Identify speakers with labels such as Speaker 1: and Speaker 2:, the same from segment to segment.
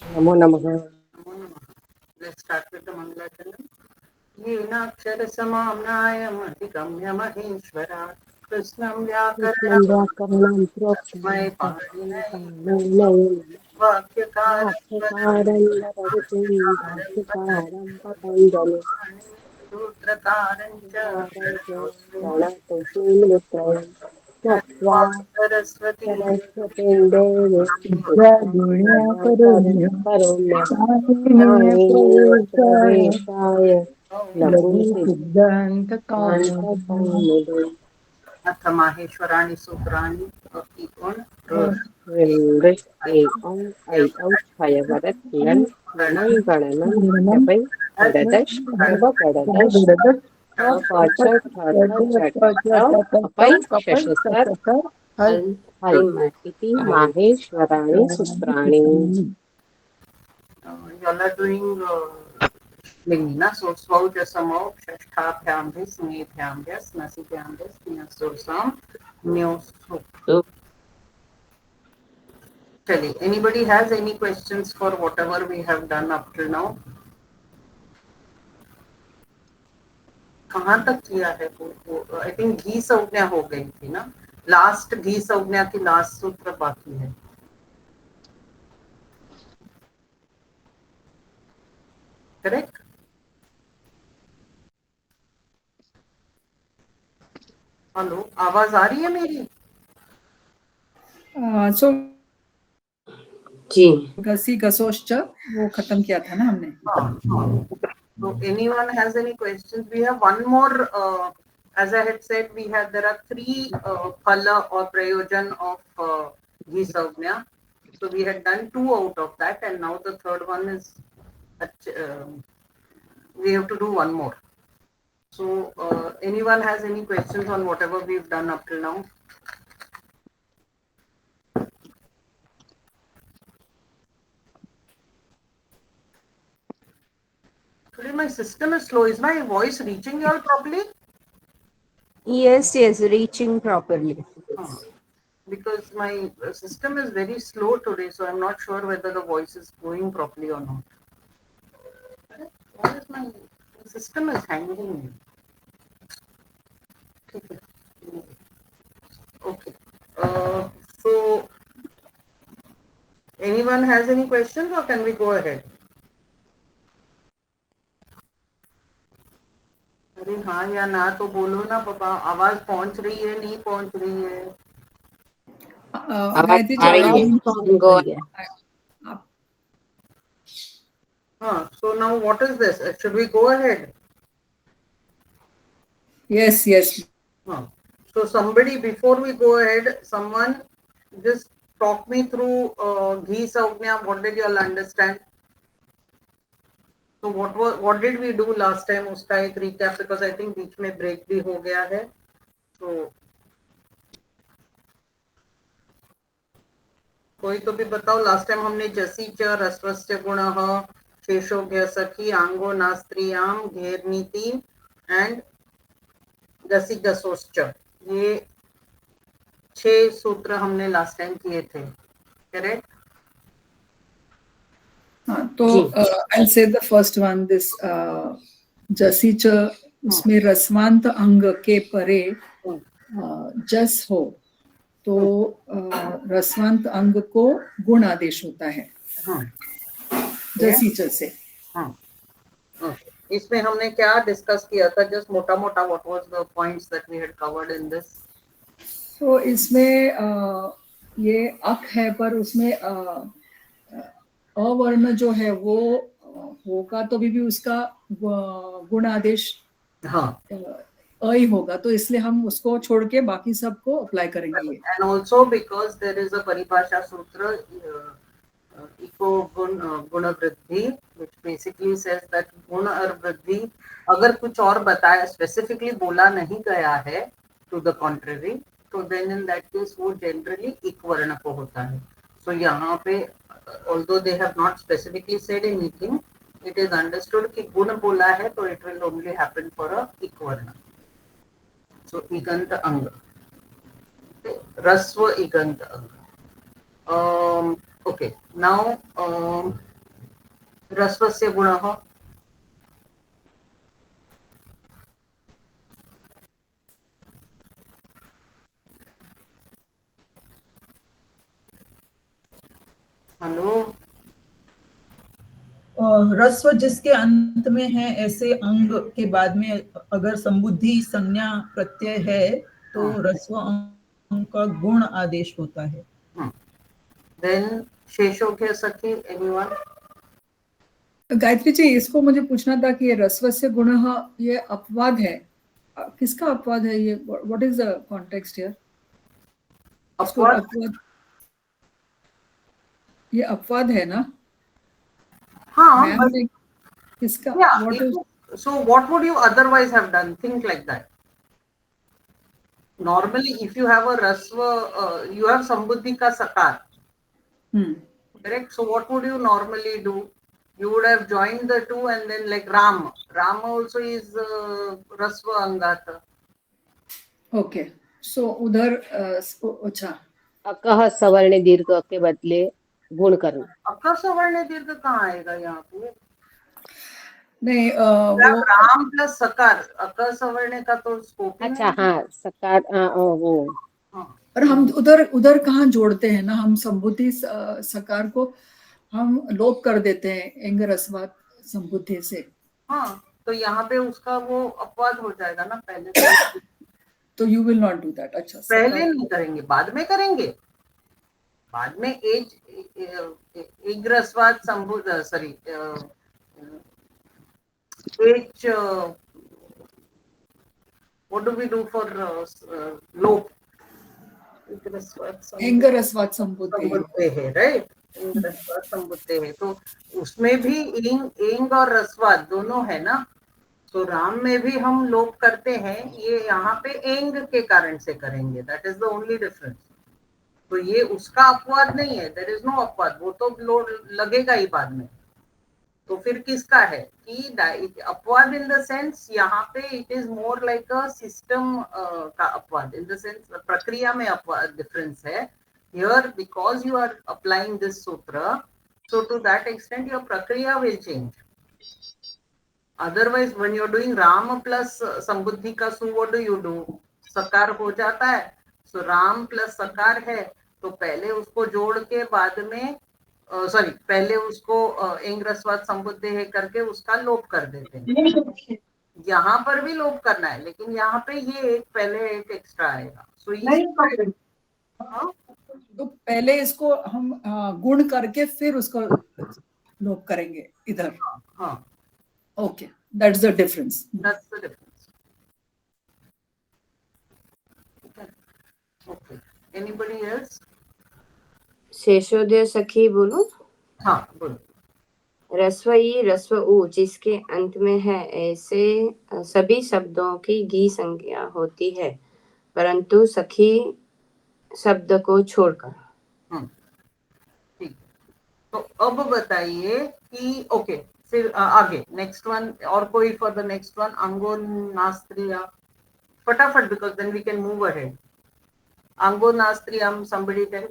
Speaker 1: नमो नमः।
Speaker 2: नमो नमः. Let's start with the Mangalacharan. येनाक्षरसमाम्नायम् अधिगम्य महेश्वरात् कृष्णं
Speaker 1: कृष्णं
Speaker 2: व्याकरणं
Speaker 1: व्याकरणं प्रोक्तं
Speaker 2: तस्मै
Speaker 1: तस्मै
Speaker 2: पाणिनये
Speaker 1: पाणिनये
Speaker 2: वाक्यकारं
Speaker 1: भाष्यकारं वररुचिं भाष्यकारं पतञ्जलि
Speaker 2: सूत्रकारं च
Speaker 1: कारं च
Speaker 2: प्रणतोऽस्मि
Speaker 1: प्रणतोऽस्मिन्मुद्रम् त्वत्वा
Speaker 2: नत्वा सरस्वतीं
Speaker 1: सरस्वतीं देवीं
Speaker 3: गुण्या
Speaker 1: करोम्य
Speaker 3: पाणिनीय
Speaker 1: पाणिनीय
Speaker 3: प्रवेशाय
Speaker 1: प्रवेशाय
Speaker 3: लघु सिद्धांत
Speaker 1: लघुसिद्धान्तकौमुदी
Speaker 2: अथ माहेश्वराणि सूत्राणि इकोण
Speaker 1: एकं ऐकं हयवदत्यं गणं गणनं जपै षडदश अवकडदश अपाच ठठ चट अपै शशसर हल हल इति माहेश्वराणि सूत्राणि.
Speaker 2: you all are doing Lingina, so Svauja Samau, Shashthabhyambhi, Snebhyambhi, Snasibhyambhi, Snasosam, Nyosu. Chali, anybody has any questions for whatever we have done up till now? कहाँ तक किया है वो आई थिंक घी संज्ञा हो गई थी ना, लास्ट घी संज्ञा की लास्ट सूत्र बाकी है. करेक्ट? हेलो, आवाज आ रही है मेरी?
Speaker 3: सो
Speaker 1: जी
Speaker 3: घसी घसोश्च वो खत्म किया था ना हमने.
Speaker 2: हाँ. So anyone has any questions? We have one more. As I had said, there are three phala or prayojan of Ghi Savnya. So we had done two out of that, and now the third one is we have to do one more. So anyone has any questions on whatever we've done up till now? Today my system is slow. Is my voice reaching you all properly?
Speaker 1: yes, reaching properly.
Speaker 2: Because my system is very slow today, so I'm not sure whether the voice is going properly or not. What is my system is hanging me. Okay. So anyone has any questions or can we go ahead? अरे हाँ या ना तो बोलो ना पापा, आवाज पहुंच रही है नहीं पहुंच रही है?
Speaker 3: गायत्री जी आवाज आप
Speaker 2: हाँ. So now what is this? Should we go ahead?
Speaker 3: yes.
Speaker 2: So somebody, before we go ahead, someone just talk me through Ghi Saugnya. What did you all understand? So what did we do last time? उसका एक recap, because I think बीच में break भी हो गया है. So कोई तो भी बताओ. लास्ट टाइम हमने जसी च रस्वस्य गुणः शेषोज्ञ सखी आंगो नास्त्रियाम घेर नीति एंड जसी गसोश्च, ये 6 सूत्र हमने लास्ट टाइम किए थे. करेक्ट?
Speaker 3: तो I'll say the first one, this जसी च, उसमें रसवांत अंग के परे जस हो तो रसवांत अंग को गुण आदेश होता है जसी च से.
Speaker 2: इसमें हमने क्या डिस्कस किया था? जस्ट मोटा मोटा what was the points that we had covered in this?
Speaker 3: तो इसमें ये अक है, पर उसमें अवर्ण जो है वो होगा तो भी उसका गुण आदेश ही होगा, तो इसलिए हम उसको छोड़ के बाकी सबको अप्लाई करेंगे.
Speaker 2: And also because there is a परिभाषा सूत्र इको गुण वृद्धि, व्हिच बेसिकली सेज दैट गुण और वृद्धि अगर कुछ और बताया, स्पेसिफिकली बोला नहीं गया है टू द कॉन्ट्ररी, तो देन इन दैट केस वो जनरली इक वर्ण को होता है. सो यहाँ पे although they have not specifically said anything, it is understood कि गुण बोला है तो it will only happen for a इक वर्ण. So इगंत अंग, रस्व इगंत अंग. Okay, now रस्वस्य गुणः हेलो
Speaker 4: रस्व जिसके अंत में है ऐसे अंग के बाद में अगर संबुद्धि संज्ञा प्रत्यय है तो रस्व अंग का गुण आदेश होता है।
Speaker 2: देन शेषो के सखी एनीवन
Speaker 3: गायत्री जी, इसको मुझे पूछना था कि ये रस्वस्य गुणः ये अपवाद है, किसका अपवाद है ये? What is the context here? अपवाद, ये अपवाद है ना?
Speaker 2: हाँ,
Speaker 3: मैम ने किसका?
Speaker 2: so what would you otherwise have done? Think like that. Normally if you have a rasva, you have sambuddhi ka sakar, correct? So what would you normally do? You would have joined the two and then like Ram also is rasva angata.
Speaker 3: Okay, so उधर अच्छा,
Speaker 1: अकह सवर्ण दीर्घ के बदले गुण करना।
Speaker 2: अकर सवर्ण दीर्घ कहाँ आएगा यहाँ पे?
Speaker 3: नहीं वो
Speaker 2: राम प्लस सकार, अकर सवर्ण का तो स्कोप।
Speaker 1: अच्छा हाँ, सकार वो।
Speaker 3: और हम उधर कहाँ जोड़ते हैं ना, हम संबुद्धि सकार को हम लोप कर देते हैं एंग रस्वात संबुद्धि से।
Speaker 2: हाँ, तो यहाँ पे उसका वो अपवाद हो जाएगा ना पहले।
Speaker 3: तो you will not do that. अच्छा,
Speaker 2: पहले नहीं करेंगे, बाद में करेंगे। बाद में एज रस्वात संबुद्ध sorry as what do we do for लोप?
Speaker 3: एंग रस्वात संबुद्धि
Speaker 2: है, राइट? एंग रस्वात संबुद्धि है, तो उसमें भी एंग और रस्वात दोनों है ना। तो राम में भी हम लोप करते हैं, ये यहाँ पे एंग के कारण से करेंगे, that is the only difference. तो ये उसका अपवाद नहीं है, देयर इज नो अपवाद, वो तो लोड लगेगा ही बाद में। तो फिर किसका है कि अपवाद इन द सेंस यहाँ पे it is more like a system का अपवाद, इन द सेंस प्रक्रिया में अपवाद डिफरेंस है। Here because you are applying this सूत्र, so to that extent your प्रक्रिया will change. Otherwise, when you're doing Ram plus संबुद्धि का सु, what do you do? सकार हो जाता है। So राम प्लस सकार है, तो पहले उसको जोड़ के बाद में सॉरी पहले उसको एंग रस्वात संबुद्धि है करके उसका लोप कर देते हैं। यहाँ पर भी लोप करना है, लेकिन यहाँ पे ये एक पहले एक एक्स्ट्रा आएगा। सो ये
Speaker 3: तो पहले इसको हम गुण करके फिर उसको लोप करेंगे इधर।
Speaker 2: हाँ,
Speaker 3: Okay, that's the difference.
Speaker 2: That's the difference. Okay. Anybody else?
Speaker 1: शेषोदय सखी बोलो।
Speaker 2: हाँ, बोलो।
Speaker 1: रस्वई रस्व उ जिसके अंत में है ऐसे सभी शब्दों की घी संज्ञा होती है, परंतु सखी शब्द को छोड़कर।
Speaker 2: ठीक। तो अब बताइए कि ओके, फिर आगे नेक्स्ट वन, और कोई फॉर द नेक्स्ट वन? अंगो नास्त्रिया, फटाफट, because then we can move ahead. अंगो नास्त्रियम, somebody tell.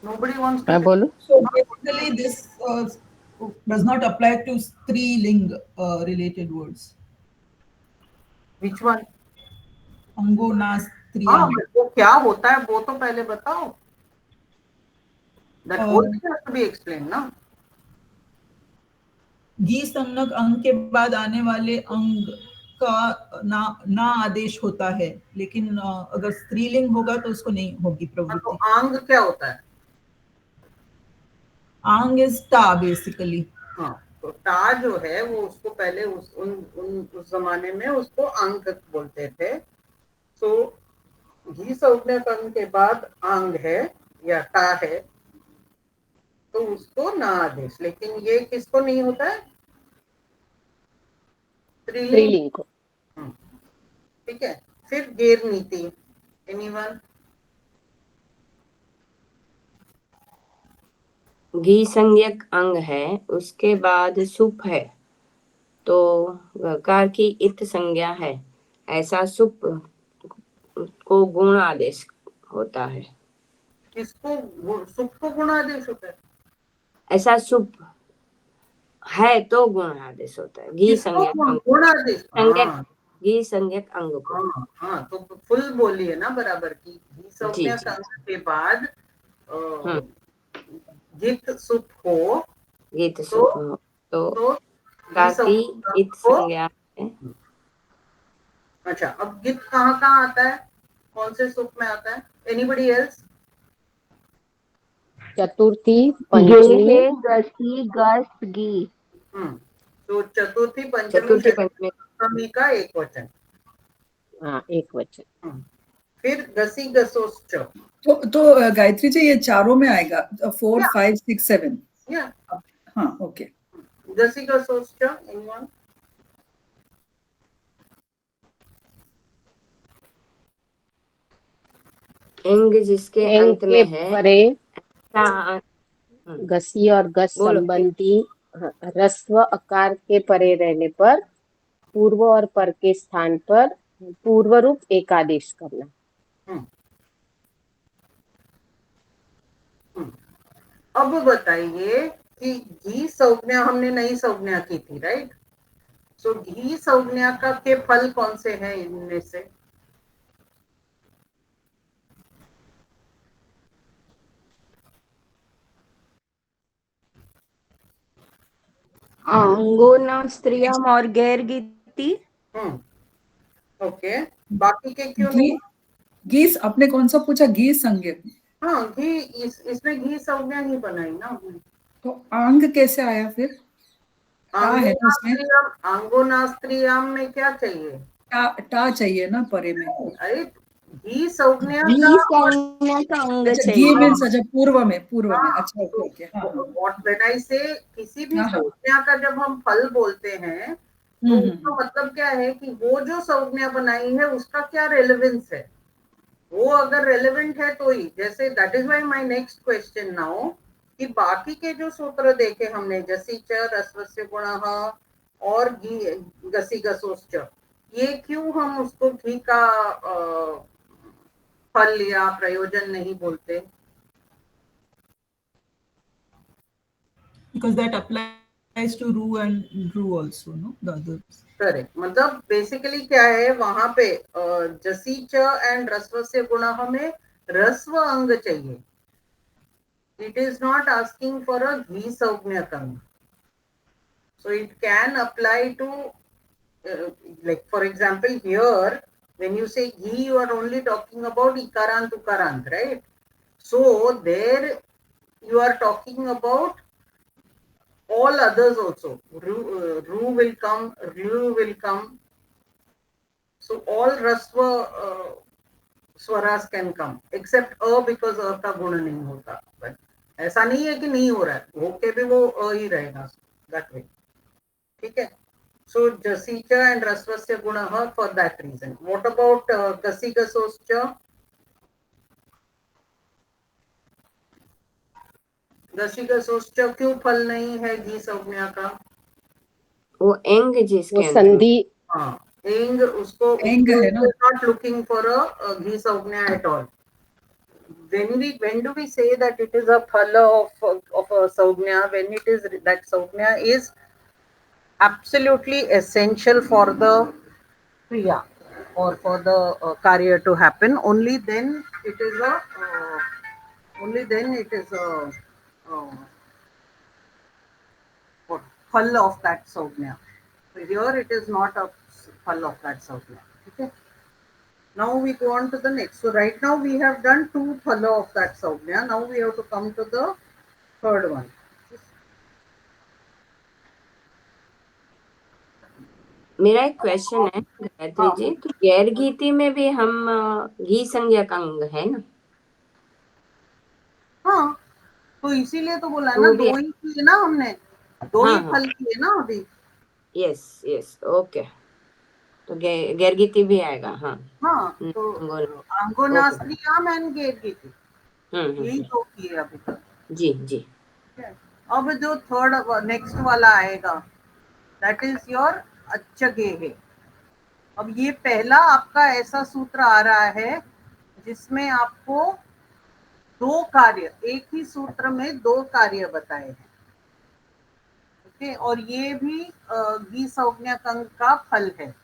Speaker 2: Nobody wants to.
Speaker 1: मैं बोलूं?
Speaker 4: So basically this does not apply to striling related words.
Speaker 2: Which one?
Speaker 4: अंगो
Speaker 2: हाँ,
Speaker 4: नास्त्रियम।
Speaker 2: वो क्या होता है वो तो पहले बताओ। That whole thing has to be explained ना।
Speaker 4: गी संज्ञक अंग के बाद आने वाले अंग का ना आदेश होता है, लेकिन अगर स्त्रीलिंग होगा तो उसको नहीं होगी
Speaker 2: तो
Speaker 4: प्रवृत्ति।
Speaker 2: आंग क्या होता है?
Speaker 4: आंग इज टा बेसिकली।
Speaker 2: हाँ, तो टा जो है वो उसको पहले उस जमाने में उसको अंग बोलते थे। तो घी संज्ञक अंग के बाद आंग है या टा है, तो उसको ना आदेश। लेकिन ये किसको नहीं होता है?
Speaker 1: स्त्रीलिंग को।
Speaker 2: ठीक है। फिर गैर नीति, एनीवन?
Speaker 1: घी संज्ञक अंग है, उसके बाद सुप है, तो कार की इत संज्ञा है, ऐसा सुप को गुण आदेश होता है।
Speaker 2: किसको सुख को गुण आदेश होता है?
Speaker 1: ऐसा सुप है तो गुण आदेश होता है। घी
Speaker 2: किसको
Speaker 1: संज्ञक अंग,
Speaker 2: गुण आदेश?
Speaker 1: संज्ञक
Speaker 2: हाँ
Speaker 1: घी संज्ञक अंग को।
Speaker 2: हाँ हाँ, तो फुल बोलिए ना बराबर की। घी
Speaker 1: जी
Speaker 2: संज्ञा
Speaker 1: जी
Speaker 2: अंग के बाद
Speaker 1: हम्म,
Speaker 2: जित सुप हो
Speaker 1: गीत
Speaker 2: तो
Speaker 1: सुप हो तो
Speaker 2: तो घी
Speaker 1: गाती
Speaker 2: संज्ञा
Speaker 1: इत
Speaker 2: को।
Speaker 1: संज्ञा है।
Speaker 2: अच्छा, अब गित कहाँ कहाँ आता है, कौन से सुप में आता है? Anybody else?
Speaker 5: चतुर्थी
Speaker 1: ये
Speaker 5: पंचमी
Speaker 1: है गसी गस गी।
Speaker 2: तो चतुर्थी पंचमी
Speaker 1: चतुर्थी
Speaker 2: षष्ठी
Speaker 1: पंचमी
Speaker 2: सप्तमी का एक वचन।
Speaker 5: हाँ एक वचन।
Speaker 2: फिर गसी गसोश्च।
Speaker 3: तो गायत्री जी ये चारों में आएगा 4, 5, 6, 7।
Speaker 2: या
Speaker 3: हाँ ओके।
Speaker 2: गसी गसोश्च, एनीवन?
Speaker 1: एंग जिसके
Speaker 5: एंग
Speaker 1: अंत
Speaker 5: के
Speaker 1: में है
Speaker 5: परे
Speaker 1: ता-
Speaker 5: गसी और गस
Speaker 1: बोलो।
Speaker 5: संबंधी ह्रस्व अकार के परे रहने पर पूर्व और पर के स्थान पर पूर्व रूप एकादेश करना।
Speaker 2: अब बताइए कि घी संज्ञा हमने नई संज्ञा की थी, राइट? सो घी संज्ञा का के फल कौन से हैं इनमें से?
Speaker 1: अंगोना स्त्रियम और गैर गीति।
Speaker 2: ओके, बाकी के क्यों
Speaker 3: घी
Speaker 2: नहीं?
Speaker 3: घी आपने कौन सा पूछा? घी संज्ञक।
Speaker 2: हाँ, घी इसमें घी संज्ञा ही बनाई ना।
Speaker 3: तो आंग कैसे आया फिर? टा है ना उसमें?
Speaker 2: अंगोनास्त्रियाम में क्या चाहिए?
Speaker 3: टा चाहिए ना परे में।
Speaker 2: अरे घी संज्ञा
Speaker 1: घी
Speaker 2: का
Speaker 1: संज्ञा का अंग
Speaker 3: अच्छा घी
Speaker 1: चाहिए।
Speaker 3: मीन्स अच्छा पूर्व में।
Speaker 2: हाँ,
Speaker 3: अच्छा ओके ओके हाँ हाँ
Speaker 2: व्हाट व्हेन आई से किसी भी
Speaker 3: हाँ हाँ।
Speaker 2: संज्ञा का जब हम फल बोलते हैं तो उसका मतलब क्या है कि वो जो संज्ञा बनाई है उसका क्या रेलेवेंस है। वो अगर रेलेवेंट है तो ही, जैसे that is why my next question now कि बाकी के जो सूत्र देखे हमने, जसी च रस्वस्य गुणः और गसी गसोश्च, ये क्यों हम उसको घी का फल या प्रयोजन नहीं बोलते?
Speaker 4: because that applies to ru and ru also, no, the others.
Speaker 2: Correct, मतलब बेसिकली क्या है वहां पे जसी च एंड रस्व से गुण हमें रस्व अंग चाहिए। It is not asking for a घी संज्ञक अंग, so it can apply to like for example here when you say ghee you are only talking about ikarant ukarant, right? So there you are talking about all others also. Ru will come, ru will come. So all rasva swaras can come except a because a का गुण नहीं होता। But ऐसा नहीं है कि नहीं हो रहा है, होके भी वो अ ही रहेगा that way। ठीक है, so जसीचा and रस्वस्य गुणः for that reason। What about गसी गसोश्च? गसी गसोश्च क्यों फल नहीं है घी संज्ञा का?
Speaker 1: वो एंग
Speaker 5: वो
Speaker 1: जिसके अंत में।
Speaker 5: संधि
Speaker 2: हाँ, एंग उसको
Speaker 3: एंग है ना?
Speaker 2: नॉट लुकिंग फॉर अ घी संज्ञा at all. when do we say that it is a phala of a saugnya? When it is that saugnya is absolutely essential for the kriya or for the karya to happen, only then it is a what, phal of that saugnya. So here it is not a phal of that saugnya. Okay. Now we go on to the next. So right now we have done two phala of that saugnya. Now we have to come to the third one.
Speaker 1: मेरा एक question है गायत्री जी, तो गैर गीति में भी हम घी संज्ञक अंग है ना?
Speaker 2: हाँ, तो इसीलिए तो बोला ना,
Speaker 1: वो भी
Speaker 2: दो ही किए ना हमने, दो ही
Speaker 1: हाँ
Speaker 2: फल किए ना अभी।
Speaker 1: यस यस ओके, तो गैर गीति भी आएगा। हाँ
Speaker 2: हाँ, तो अंगोनास्त्रियाम एंड गेरगीति, यही दो किए अभी तक।
Speaker 1: जी जी।
Speaker 2: ठीक है, अब जो थर्ड नेक्स्ट वाला आएगा दैट इज योर अच्छगे है। अब ये पहला आपका ऐसा सूत्र आ रहा है जिसमें आपको दो कार्य, एक ही सूत्र में दो कार्य बताए हैं। ओके, और ये भी गी संज्ञक अंग का फल है।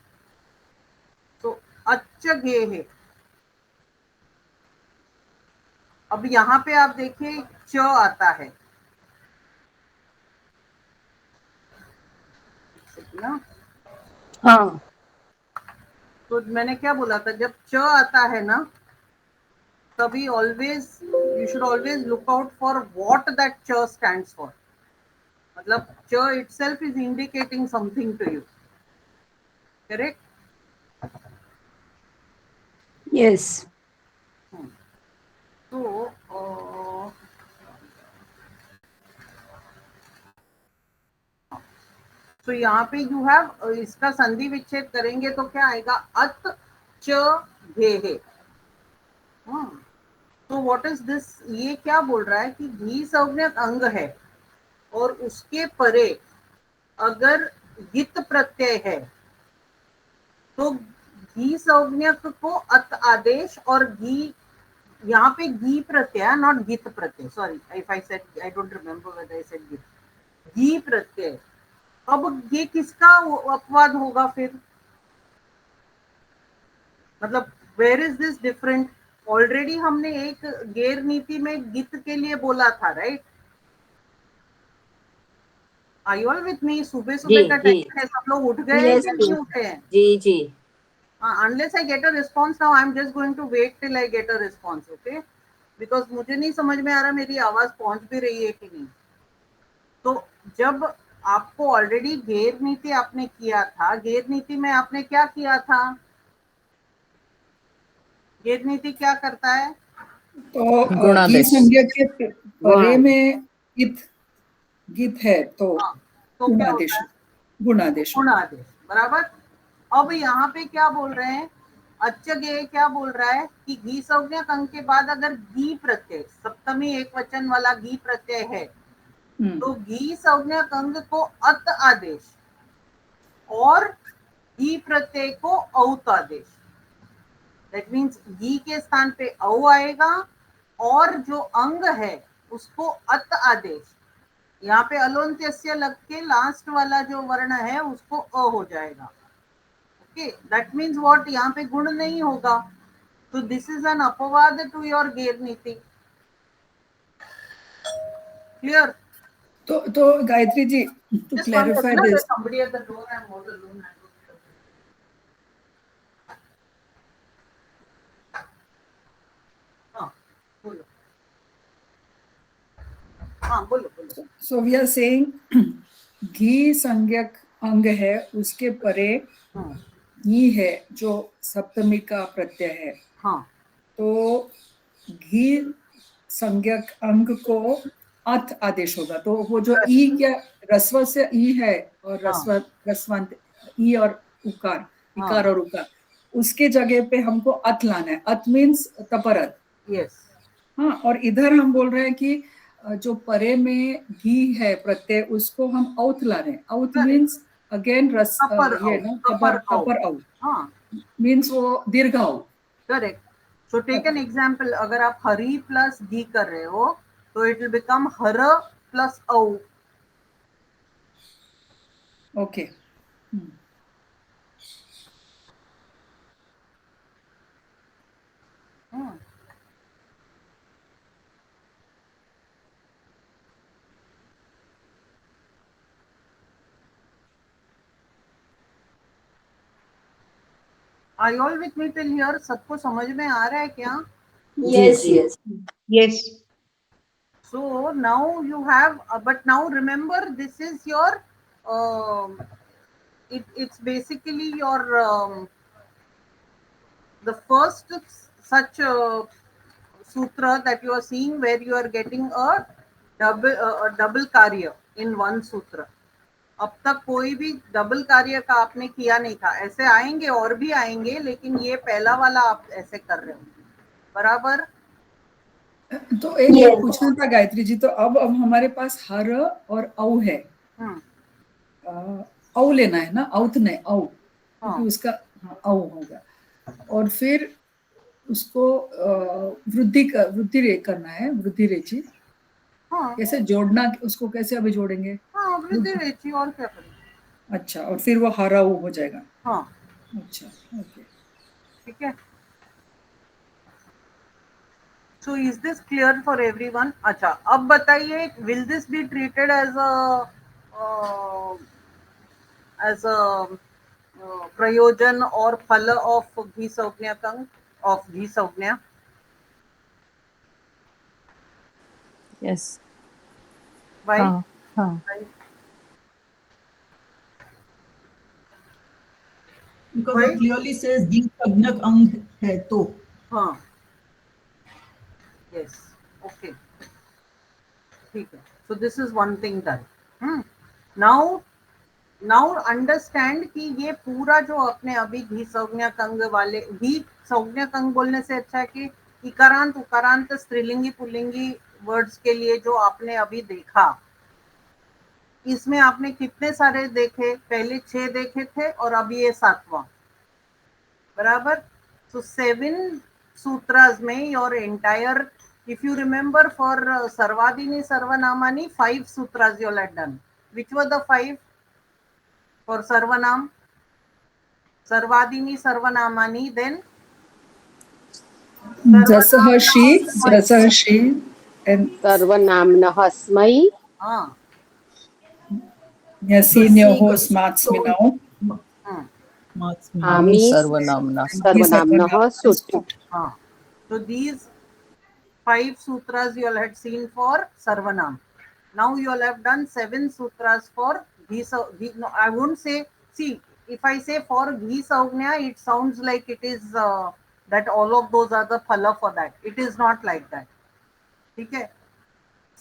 Speaker 2: तो अच्छ गे है। अब यहाँ पे आप देखिए च आता है ना,
Speaker 5: हाँ,
Speaker 2: तो मैंने क्या बोला था, जब च आता है ना, तभी always you should always look out for what that च स्टैंड्स फॉर। मतलब च itself is indicating something to you, correct?
Speaker 1: yes,
Speaker 2: तो यहाँ पे यू हैव, इसका संधि विच्छेद करेंगे तो क्या आएगा, अत च घे है। तो व्हाट इज दिस, ये क्या बोल रहा है कि घी संज्ञक अंग है और उसके परे अगर गित प्रत्यय है तो घी संज्ञक को अत आदेश, और घी, यहाँ पे घी प्रत्यय, नॉट गित प्रत्यय, sorry if I said, I don't remember whether I said गित, घी प्रत्यय। अब ये किसका अपवाद होगा फिर, मतलब where is this different? Already हमने एक गैर नीति में गित के लिए बोला था, right? Are you all with me? सुबह सुबह
Speaker 1: जी,
Speaker 2: का
Speaker 1: जी।
Speaker 2: टाइम है, सब लोग उठ गए हैं
Speaker 1: Yes,
Speaker 2: कि
Speaker 1: जी।
Speaker 2: नहीं उठे हैं?
Speaker 1: जी।
Speaker 2: Unless I get a response now, I'm just going to wait till I get a response, okay? Because मुझे नहीं समझ में आ रहा मेरी आवाज पहुंच भी रही है कि नहीं। तो जब आपको ऑलरेडी गैर नीति आपने किया था, गैर नीति में आपने क्या किया था? गैर नीति क्या करता है?
Speaker 3: तो
Speaker 5: गुणादेश।
Speaker 3: घी संज्ञक के परे
Speaker 1: गुण।
Speaker 3: में गीत है तो
Speaker 2: हाँ, तो क्या होता है?
Speaker 3: गुणादेश
Speaker 2: गुण
Speaker 3: होता है।
Speaker 2: आदेश, बराबर। अब यहाँ पे क्या बोल रहे हैं, अच्छ गे क्या बोल रहा है कि घी संज्ञक अंग के बाद अगर घी प्रत्यय, सप्तमी एक वचन वाला घी प्रत्यय है, तो घी संज्ञक अंग को अत आदेश और घी प्रत्यय को औत आदेश। दैट मीन्स घी के स्थान पे औ आएगा और जो अंग है उसको अत आदेश, यहाँ पे अलोन्त्यस्य लग के लास्ट वाला जो वर्ण है उसको अ हो जाएगा। ओके, दैट मीन्स व्हाट, यहाँ पे गुण नहीं होगा। तो दिस इज एन अपवाद टू योर गैर नीति। क्लियर?
Speaker 3: तो Gayatri ji, to
Speaker 2: Just one
Speaker 3: clarify
Speaker 2: second, there's
Speaker 3: this,
Speaker 2: somebody at the door. I'm all alone. हाँ, बोलो। हाँ, बोलो बोलो।
Speaker 3: सो वी आर सेइंग घी संज्ञक अंग है, उसके परे
Speaker 2: हाँ,
Speaker 3: घी है जो सप्तमी का प्रत्यय है,
Speaker 2: हाँ,
Speaker 3: तो घी संज्ञक अंग को अथ आदेश होगा। तो वो जो ई क्या रस्व से ई है और रस्वांत ई और उकार, इकार और उकार, उसके जगह पे हमको अथ लाना है। अथ मीन्स तपरत।
Speaker 2: यस।
Speaker 3: हाँ, और इधर हम बोल रहे हैं कि जो परे में घी है प्रत्यय, उसको हम औथ ला रहे हैं। औथ मीन्स अगेन रस, ये ना कपर औ
Speaker 2: हाँ,
Speaker 3: मीन्स वो दीर्घ औ।
Speaker 2: Correct. So take an example, अगर आप हरी प्लस घी कर रहे हो तो इट विल बिकम हर प्लस औ।
Speaker 3: Okay,
Speaker 2: Are you all with me till here? सबको समझ में आ रहा है क्या?
Speaker 1: Yes, yes.
Speaker 5: yes,
Speaker 2: So now you have, but now remember, this is your, it's basically your, the first such sutra that you are seeing where you are getting a double कार्य in one sutra. अब तक कोई भी double कार्य का आपने किया नहीं था। ऐसे आएंगे और भी आएंगे, लेकिन ये पहला वाला आप ऐसे कर रहे हो, बराबर?
Speaker 3: तो एक पूछना था गायत्री जी, तो अब हमारे पास हर और औ है, औ लेना है ना, औत नहीं औ, क्योंकि उसका औ होगा। और फिर उसको वृद्धि करना है, वृद्धि रेची।
Speaker 2: हाँ
Speaker 3: कैसे जोड़ना, उसको कैसे अभी जोड़ेंगे?
Speaker 2: हाँ, वृद्धि रेची, और क्या करेंगे?
Speaker 3: अच्छा, और फिर वो हराऊ हो जाएगा।
Speaker 2: हाँ,
Speaker 3: अच्छा, ओके।
Speaker 2: ठीक है। So is this clear for everyone? अच्छा, अब बताइए, will this be treated as uh, a प्रयोजन और फल of घी संज्ञा कंग, of घी संज्ञा?
Speaker 6: Yes.
Speaker 2: Why?
Speaker 6: हाँ हाँ
Speaker 2: Why?
Speaker 4: because
Speaker 2: Why?
Speaker 4: it clearly says घी संज्ञक अंग है तो।
Speaker 2: हाँ, yes, okay, ठीक है। So this is one thing done. Now understand कि ये पूरा जो अपने अभी घी संज्ञक अंग वाले, घी संज्ञक अंग बोलने से अच्छा है कि इकारांत उकारांत स्त्रीलिंगी पुल्लिंगी वर्ड्स के लिए जो आपने अभी देखा, इसमें आपने कितने सारे देखे? पहले 6 देखे थे और अभी ये 7वां, बराबर। तो 7 सूत्रास में your entire, if you remember for sarvadini sarvanamani 5 sutras you had done. Which were the 5 for sarvanam? Sarvadini sarvanamani, then
Speaker 3: जसः शी and
Speaker 5: सर्वनाम्नः स्मै
Speaker 2: हाँ,
Speaker 3: न्यसीन्योः स्मात्स्मिनौ
Speaker 5: आमी
Speaker 6: सर्वनामना
Speaker 5: सर्वनाम्नः सुट्।
Speaker 2: हाँ. So these 5 sutras you all had seen for sarvanam. Now you all have done 7 sutras for Ghi. No, I won't say. See, if I say for Ghi Saugnya, it sounds like it is that all of those are the phala for that. It is not like that. ठीक है?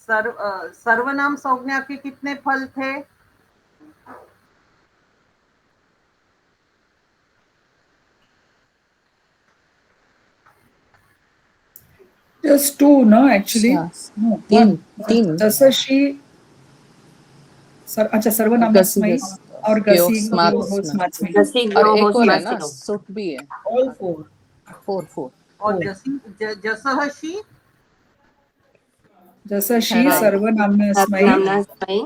Speaker 2: सर्वनाम संज्ञा के कितने फल थे?
Speaker 3: just 2, no, actually.
Speaker 6: Yes.
Speaker 3: No,
Speaker 6: तीन
Speaker 3: 1. जसः she, अच्छा, सर्वनामस्मै और गसी स्मात्स्मै।
Speaker 1: गसी
Speaker 6: और
Speaker 1: ग्यो
Speaker 6: एक
Speaker 1: हो
Speaker 6: और है ना,
Speaker 1: स्मासिनो।
Speaker 6: सुट भी है।
Speaker 4: all 4
Speaker 6: 4
Speaker 2: और जसः शी,
Speaker 3: जसः शी
Speaker 6: हाँ।
Speaker 3: सर्वनामस्मै
Speaker 1: सर्वनाम्नस्मै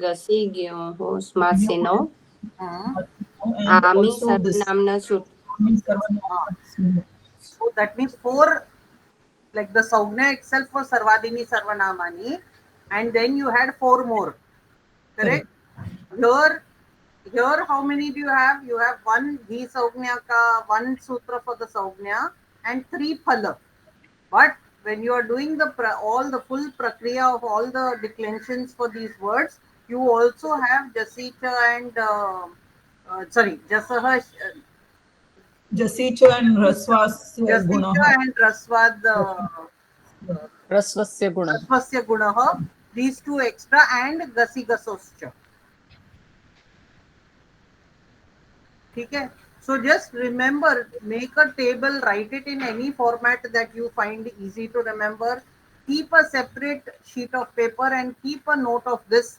Speaker 1: गसी ग्यो हो स्मासिनो। आमी
Speaker 4: also this
Speaker 1: सर्वनाम्न सुट्।
Speaker 4: means sarvanam.
Speaker 2: so that means 4, like the Saugna itself was Sarvadini Sarvanamani, and then you had 4 more, correct? Here how many do you have? You have 1 Ghi Saugnya ka, 1 Sutra for the Saugnya, and 3 Phala. But when you are doing all the full prakriya of all the declensions for these words, you also have Jasita and Jasah,
Speaker 4: Jasicha and Raswasya
Speaker 2: Jasita
Speaker 4: Gunaha.
Speaker 2: and Raswad
Speaker 6: रस्वस्य गुणः।
Speaker 2: Raswasya Gunaha, these 2 extra, and Gasi Gasoscha. ठीक है? So just remember, make a table, write it in any format that you find easy to remember. Keep a separate sheet of paper and keep a note of this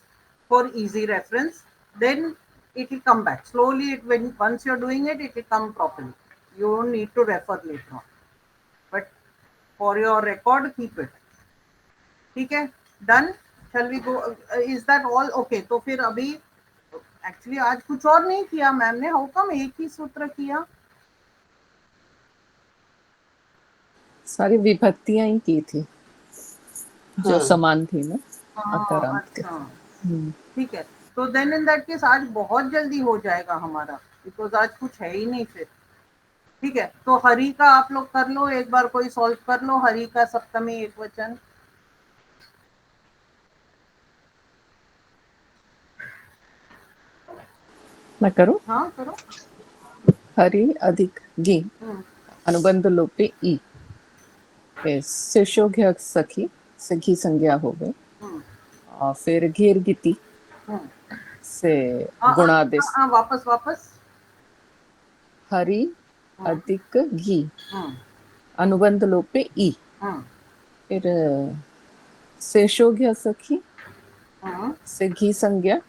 Speaker 2: for easy reference. Then it will come back slowly. Once you're doing it, it will come properly. You don't need to refer later on. But for your record, keep it. ठीक है? Done? Shall we go? Is that all? Okay. तो फिर अभी actually आज कुछ और नहीं किया मैम ने, हाउ कम एक ही सूत्र किया?
Speaker 6: सारी विभक्तियां ही की थी जो
Speaker 1: हाँ।
Speaker 6: समान थी ना
Speaker 2: हाँ,
Speaker 6: अकारांत के।
Speaker 2: अच्छा, ठीक है। तो देन इन दैट केस आज बहुत जल्दी हो जाएगा हमारा, बिकॉज आज कुछ है ही नहीं फिर। ठीक है, तो हरि का आप लोग कर लो एक बार, कोई सॉल्व कर लो हरि का सप्तमी एक वचन।
Speaker 6: मैं करूं?
Speaker 2: हाँ करो।
Speaker 6: हरि अधिक घी अनुबंध लोपे ई, शिशोघ्य सखी से घी संज्ञा हो गई, और फिर घेर गीति से गुणादेश।
Speaker 2: वापस
Speaker 6: हरि अधिक घी अनुबंध लोपे ई, फिर शेषोघ्य सखी से घी संज्ञा,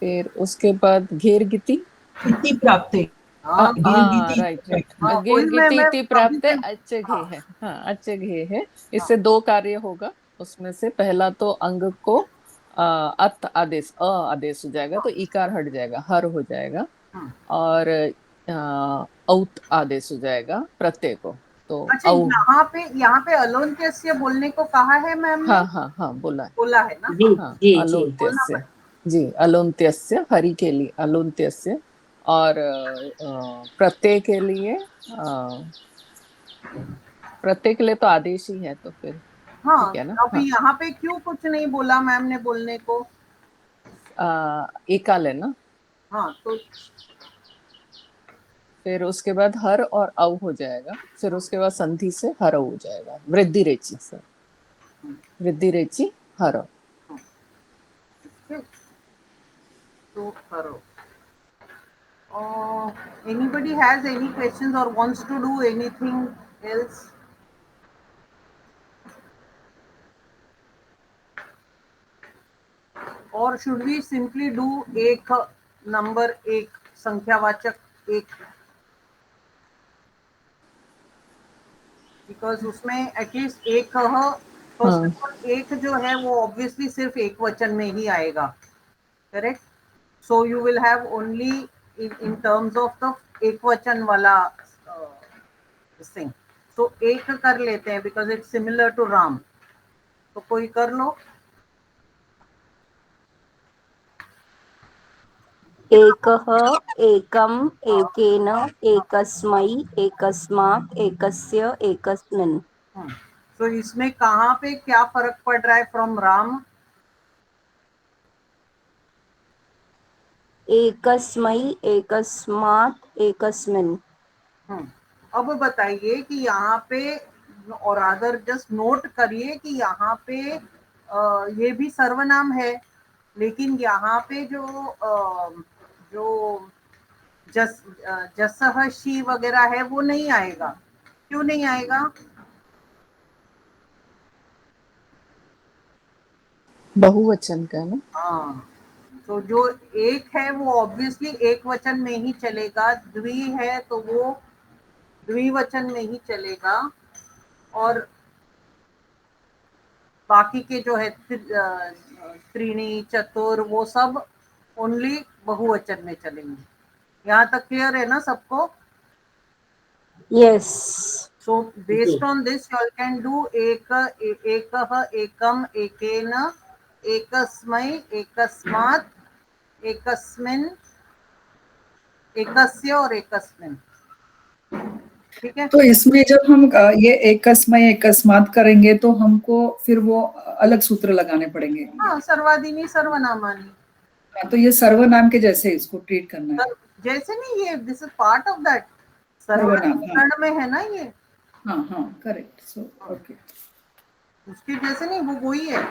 Speaker 6: फिर उसके बाद घेर गीति
Speaker 4: इति प्राप्ते
Speaker 2: हाँ
Speaker 6: राइट राइट।
Speaker 2: हाँ,
Speaker 6: गिर
Speaker 2: वही मैं
Speaker 6: गिति इति
Speaker 2: अभी
Speaker 6: प्राप्त
Speaker 2: से
Speaker 6: अच्छे घे
Speaker 2: हाँ
Speaker 6: है। हाँ अच्छे घे है। इससे दो कार्य होगा। उसमें से पहला तो अंग को अत आदेश आदेश हो जाएगा, तो इकार हट जाएगा, हर हो जाएगा।
Speaker 2: हाँ।
Speaker 6: और औत आदेश हो जाएगा प्रत्यय को, तो
Speaker 2: अच्छा,
Speaker 6: औ।
Speaker 2: यहाँ पे अलोन्त्यस्य बोलने को कहा है मैम ने,
Speaker 6: हाँ हाँ हाँ बोला है।
Speaker 2: बोला है ना?
Speaker 1: जी
Speaker 2: हाँ,
Speaker 6: हाँ
Speaker 1: जी जी
Speaker 2: बोलना
Speaker 6: अलोन्त्यस्य।
Speaker 2: पड़ेगा।
Speaker 6: जी अलोन्त्यस्य हरि के लिए अलोन्त्यस्य। और प्रत्यय के लिए प्रत्यय के लिए तो आदेश ही है, तो फिर ठीक
Speaker 2: हाँ,
Speaker 6: है ना।
Speaker 2: अभी
Speaker 6: हाँ
Speaker 2: यहाँ पे क्यों कुछ नहीं बोला मैम ने बोलने को?
Speaker 6: एकाल है ना।
Speaker 2: हाँ तो
Speaker 6: फिर उसके बाद हर और औ हो जाएगा। फिर उसके बाद संधि से हर हो जाएगा, वृद्धि रेची से, वृद्धि रेची हर।
Speaker 2: तो करो। Anybody has any questions or wants to do anything else? Or should we simply do एक नंबर, एक संख्यावाचक एक? बिकॉज उसमें एटलीस्ट एक फर्स्ट
Speaker 6: हाँ
Speaker 2: ऑफ ऑल एक जो है वो ऑब्वियसली सिर्फ एक वचन में ही आएगा, correct? So you will have only in terms of the एक वचन वाला थिंग। सो एक कर लेते हैं because it's similar to Ram. तो कोई कर लो।
Speaker 1: एकः एकम् एकेन एकस्मै एकस्मात् एकस्य एकस्मिन्
Speaker 2: तो इसमें कहाँ पे क्या फर्क पड़ रहा है फ्रॉम राम?
Speaker 1: एकस्मै एकस्मात् एकस्मिन्।
Speaker 2: अब बताइए कि यहाँ पे, और अदर जस्ट नोट करिए कि यहाँ पे ये भी सर्वनाम है, लेकिन यहाँ पे जो जसह शी वगैरह है वो नहीं आएगा। क्यों नहीं आएगा?
Speaker 6: बहुवचन का ना।
Speaker 2: हाँ, तो जो एक है वो ऑब्वियसली एक वचन में ही चलेगा, द्वि है तो वो द्विवचन में ही चलेगा, और बाकी के जो है त्रीणी चतुर वो सब ओनली बहुवचन में चलेंगे। यहाँ तक क्लियर है ना सबको?
Speaker 1: यस
Speaker 2: सो
Speaker 1: जी।
Speaker 2: Based on this you can do एकः एकम एकेन एकस्मै एकस्मात् एकस्मिन् एकस्य और एकस्मिन्। ठीक है?
Speaker 3: तो इसमें जब हम ये एकस्मय एकस्मात् करेंगे तो हमको फिर वो अलग सूत्र लगाने पड़ेंगे।
Speaker 2: हाँ, सर्वादीनी सर्वनामानी।
Speaker 3: तो ये सर्वनाम के जैसे इसको ट्रीट करना है।
Speaker 2: जैसे नहीं, ये this is part of that,
Speaker 3: सर्वनाम, हाँ
Speaker 2: सर्वनाम में है ना ये।
Speaker 3: हाँ हाँ करेक्ट। So okay.
Speaker 2: उसके जैसे नहीं, वो वही है।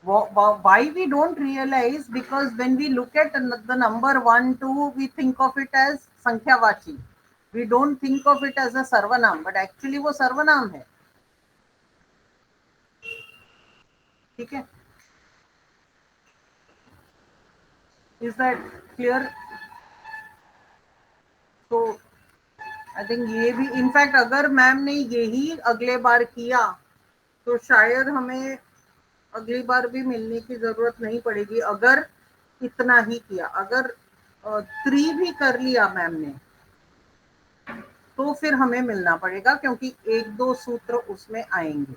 Speaker 2: Why we don't realize? Because when we look at the number 1, 2, we think of it as संख्यावाची. We don't think of it as a सर्वनाम, but actually वो सर्वनाम है। ठीक है? Is that clear? तो आई थिंक ये भी, इनफैक्ट अगर मैम ने यही अगले बार किया तो शायद हमें अगली बार भी मिलने की जरूरत नहीं पड़ेगी। अगर इतना ही किया, अगर 3 भी कर लिया मैम ने, तो फिर हमें मिलना पड़ेगा, क्योंकि 1-2 सूत्र उसमें आएंगे।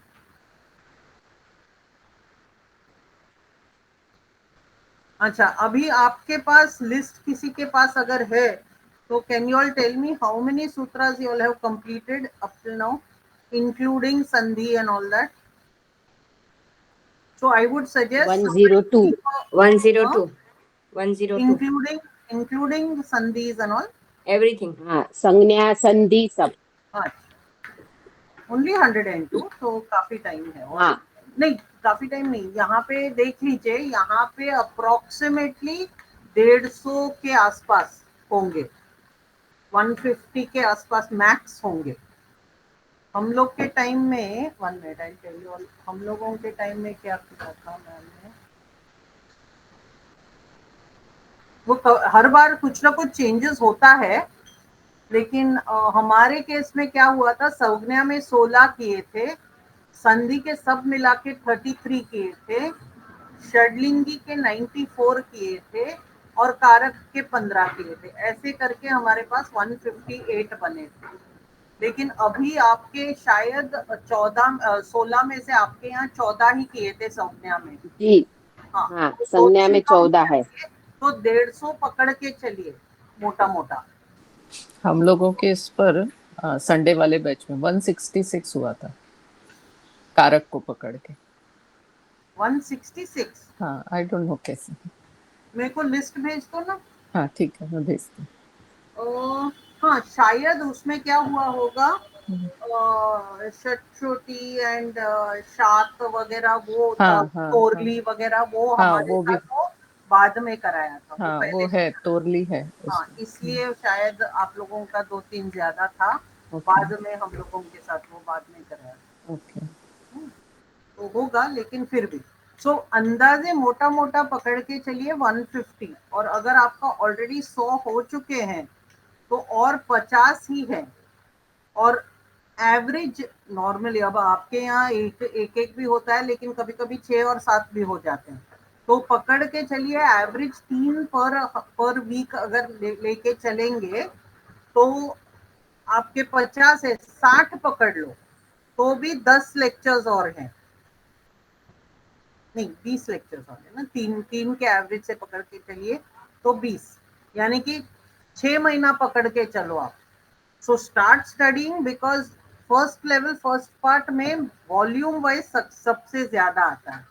Speaker 2: अच्छा, अभी आपके पास लिस्ट किसी के पास अगर है तो can you all tell me how many sutras you all have completed up till now, including sandhi and all that? So I would suggest
Speaker 5: 102.
Speaker 1: 102 102
Speaker 2: including sandhis and all.
Speaker 1: Everything.
Speaker 5: हाँ, संज्ञा संधि सब।
Speaker 2: ओनली 102, तो काफी टाइम है। और
Speaker 5: हाँ,
Speaker 2: नहीं, काफी टाइम नहीं। यहाँ पे देख लीजिए, यहाँ पे अप्रोक्सीमेटली 150 के आसपास होंगे, 150 के आसपास मैक्स होंगे। हम लोग के टाइम में 1 मिनट आई टेल यू, हम लोगों के टाइम में क्या किया था मैम ने? हर बार कुछ ना कुछ चेंजेस होता है, लेकिन हमारे केस में क्या हुआ था, संज्ञा में 16 किए थे, संधि के सब मिला के 33 किए थे, षडलिंगी के 94 किए थे और कारक के 15 किए थे। ऐसे करके हमारे पास 158 बने थे। लेकिन अभी आपके शायद 16 में से आपके यहाँ 14 ही किए थे संज्ञा में।
Speaker 5: जी
Speaker 2: हाँ,
Speaker 5: हाँ,
Speaker 2: तो
Speaker 5: संज्ञा में
Speaker 2: टोटल
Speaker 5: 14 है।
Speaker 2: तो 150 पकड़ के चलिए मोटा मोटा।
Speaker 6: हम लोगों के इस पर संडे वाले बैच में 166 हुआ था, कारक को पकड़ के।
Speaker 2: 166।
Speaker 6: हाँ, आई डोंट नो कैसे।
Speaker 2: मेरे को लिस्ट भेज दो ना।
Speaker 6: हाँ ठीक है, मैं भेजती
Speaker 2: हाँ, शायद उसमें क्या हुआ होगा,
Speaker 6: हूँ।
Speaker 2: षटश्रुति एंड शात वगैरह वो
Speaker 6: हाँ हाँ हाँ
Speaker 2: तोरली वगैरह वो
Speaker 6: हाँ,
Speaker 2: हमारे
Speaker 6: वो भी।
Speaker 2: साथ वो बाद में कराया था, वो
Speaker 6: हाँ, वो
Speaker 2: पहले
Speaker 6: है,
Speaker 2: नहीं कराया।
Speaker 6: तोरली है
Speaker 2: हाँ,
Speaker 6: उसमें।
Speaker 2: इसलिए शायद आप लोगों का 2-3 ज्यादा था,
Speaker 6: ओके
Speaker 2: बाद में हम लोगों के साथ वो बाद में कराया था।
Speaker 6: ओके।
Speaker 2: तो होगा, लेकिन फिर भी सो अंदाजे मोटा मोटा पकड़ के चलिए 150। और अगर आपका ऑलरेडी 100 हो चुके हैं तो और 50 ही है। और एवरेज नॉर्मली अब आपके यहाँ एक भी होता है, लेकिन कभी कभी 6 और 7 भी हो जाते हैं। तो पकड़ के चलिए एवरेज 3 पर वीक अगर लेके चलेंगे तो आपके 50 है, 60 पकड़ लो तो भी 10 लेक्चर्स और हैं, नहीं 20 लेक्चर्स और है ना, तीन के एवरेज से पकड़ के चलिए तो 20, यानी कि 6 महीना पकड़ के चलो आप। So start studying, because first level first part में वॉल्यूम वाइज सबसे ज्यादा आता है।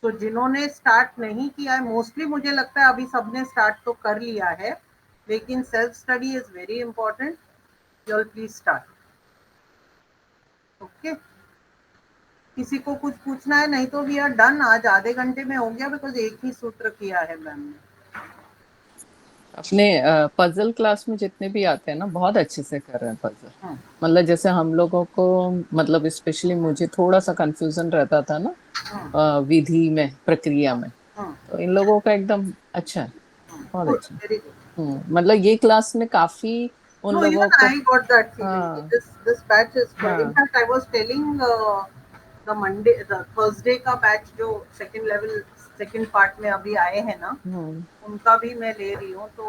Speaker 2: तो जिन्होंने स्टार्ट नहीं किया है, मोस्टली मुझे लगता है अभी सबने स्टार्ट तो कर लिया है, लेकिन self study is very important. You please start. Okay, किसी को कुछ पूछना है? नहीं तो वी आर डन। आज आधे घंटे में हो गया, बिकॉज एक ही सूत्र किया है मैम ने।
Speaker 6: अपने पजल क्लास में जितने भी आते हैं ना, बहुत अच्छे से कर रहे हैं पजल।
Speaker 2: हाँ,
Speaker 6: मतलब जैसे हम लोगों को, मतलब स्पेशली मुझे थोड़ा सा कंफ्यूजन रहता था ना
Speaker 2: हाँ,
Speaker 6: विधि में, प्रक्रिया में।
Speaker 2: हाँ,
Speaker 6: तो इन लोगों का एकदम अच्छा है, बहुत
Speaker 2: गुड,
Speaker 6: अच्छा।
Speaker 2: Very good.
Speaker 6: मतलब ये क्लास में काफी उन
Speaker 2: No,
Speaker 6: लोगों
Speaker 2: even
Speaker 6: को।
Speaker 2: I got that feeling.
Speaker 6: हाँ
Speaker 2: This batch is good. In
Speaker 6: हाँ
Speaker 2: fact, I was telling the Thursday का batch जो second level second part में अभी आए हैं ना, उनका भी मैं ले रही हूँ। तो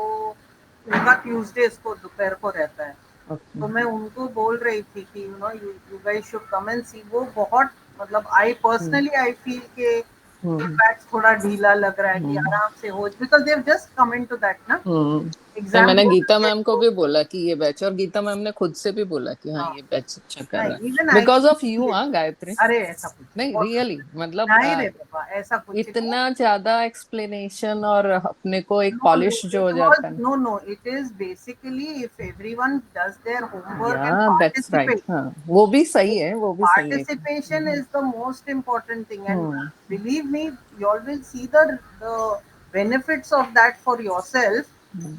Speaker 2: उनका Tuesdays को दोपहर को रहता है।
Speaker 6: ओके।
Speaker 2: तो मैं उनको बोल रही थी कि you guys should come and see। वो बहुत, मतलब I personally I feel कि ये बैच थोड़ा ढीला लग रहा है कि आराम से हो, because they have just come into that ना
Speaker 6: नहीं,
Speaker 2: एग्जाम।
Speaker 6: मैंने गीता मैम को भी बोला कि ये बैच, और गीता मैम ने खुद से भी बोला कि हाँ
Speaker 2: हाँ,
Speaker 6: ये बैच अच्छा कर रहा
Speaker 2: नहीं
Speaker 6: है,
Speaker 2: even I
Speaker 6: because
Speaker 2: can
Speaker 6: of you.
Speaker 2: See
Speaker 6: हाँ गायत्री,
Speaker 2: इट। अरे ऐसा कुछ
Speaker 6: नहीं
Speaker 2: बहुत
Speaker 6: रियली, मतलब
Speaker 2: नहीं रे बाबा, ऐसा कुछ नहीं।
Speaker 6: इतना ज्यादा एक्सप्लेनेशन और अपने को एक
Speaker 2: No, no,
Speaker 6: पॉलिश जो
Speaker 2: it
Speaker 6: हो
Speaker 2: was
Speaker 6: जाता है।
Speaker 2: no. It is basically if everyone does their homework and
Speaker 6: या दैट्स राइट।
Speaker 2: participate.
Speaker 6: हाँ, वो भी सही है, वो भी सही है।
Speaker 2: Participation is the most important thing, and
Speaker 6: hmm
Speaker 2: believe me, you all will see the benefits of that for yourself.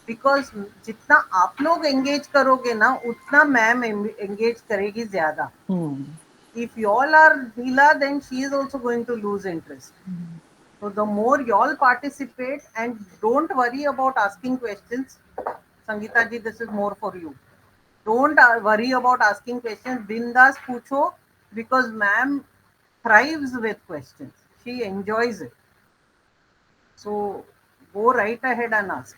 Speaker 2: Because जितना आप लोग engage करोगे ना, उतना मैम engage करेगी ज्यादा।
Speaker 6: हम्म
Speaker 2: If you all are ढीला, then she is also going to lose interest. So the more you all participate and don't worry about asking questions, Sangeeta ji, this is more for you. Don't worry about asking questions. Bindas पूछो, because ma'am thrives with questions. She enjoys it. So go right ahead and ask.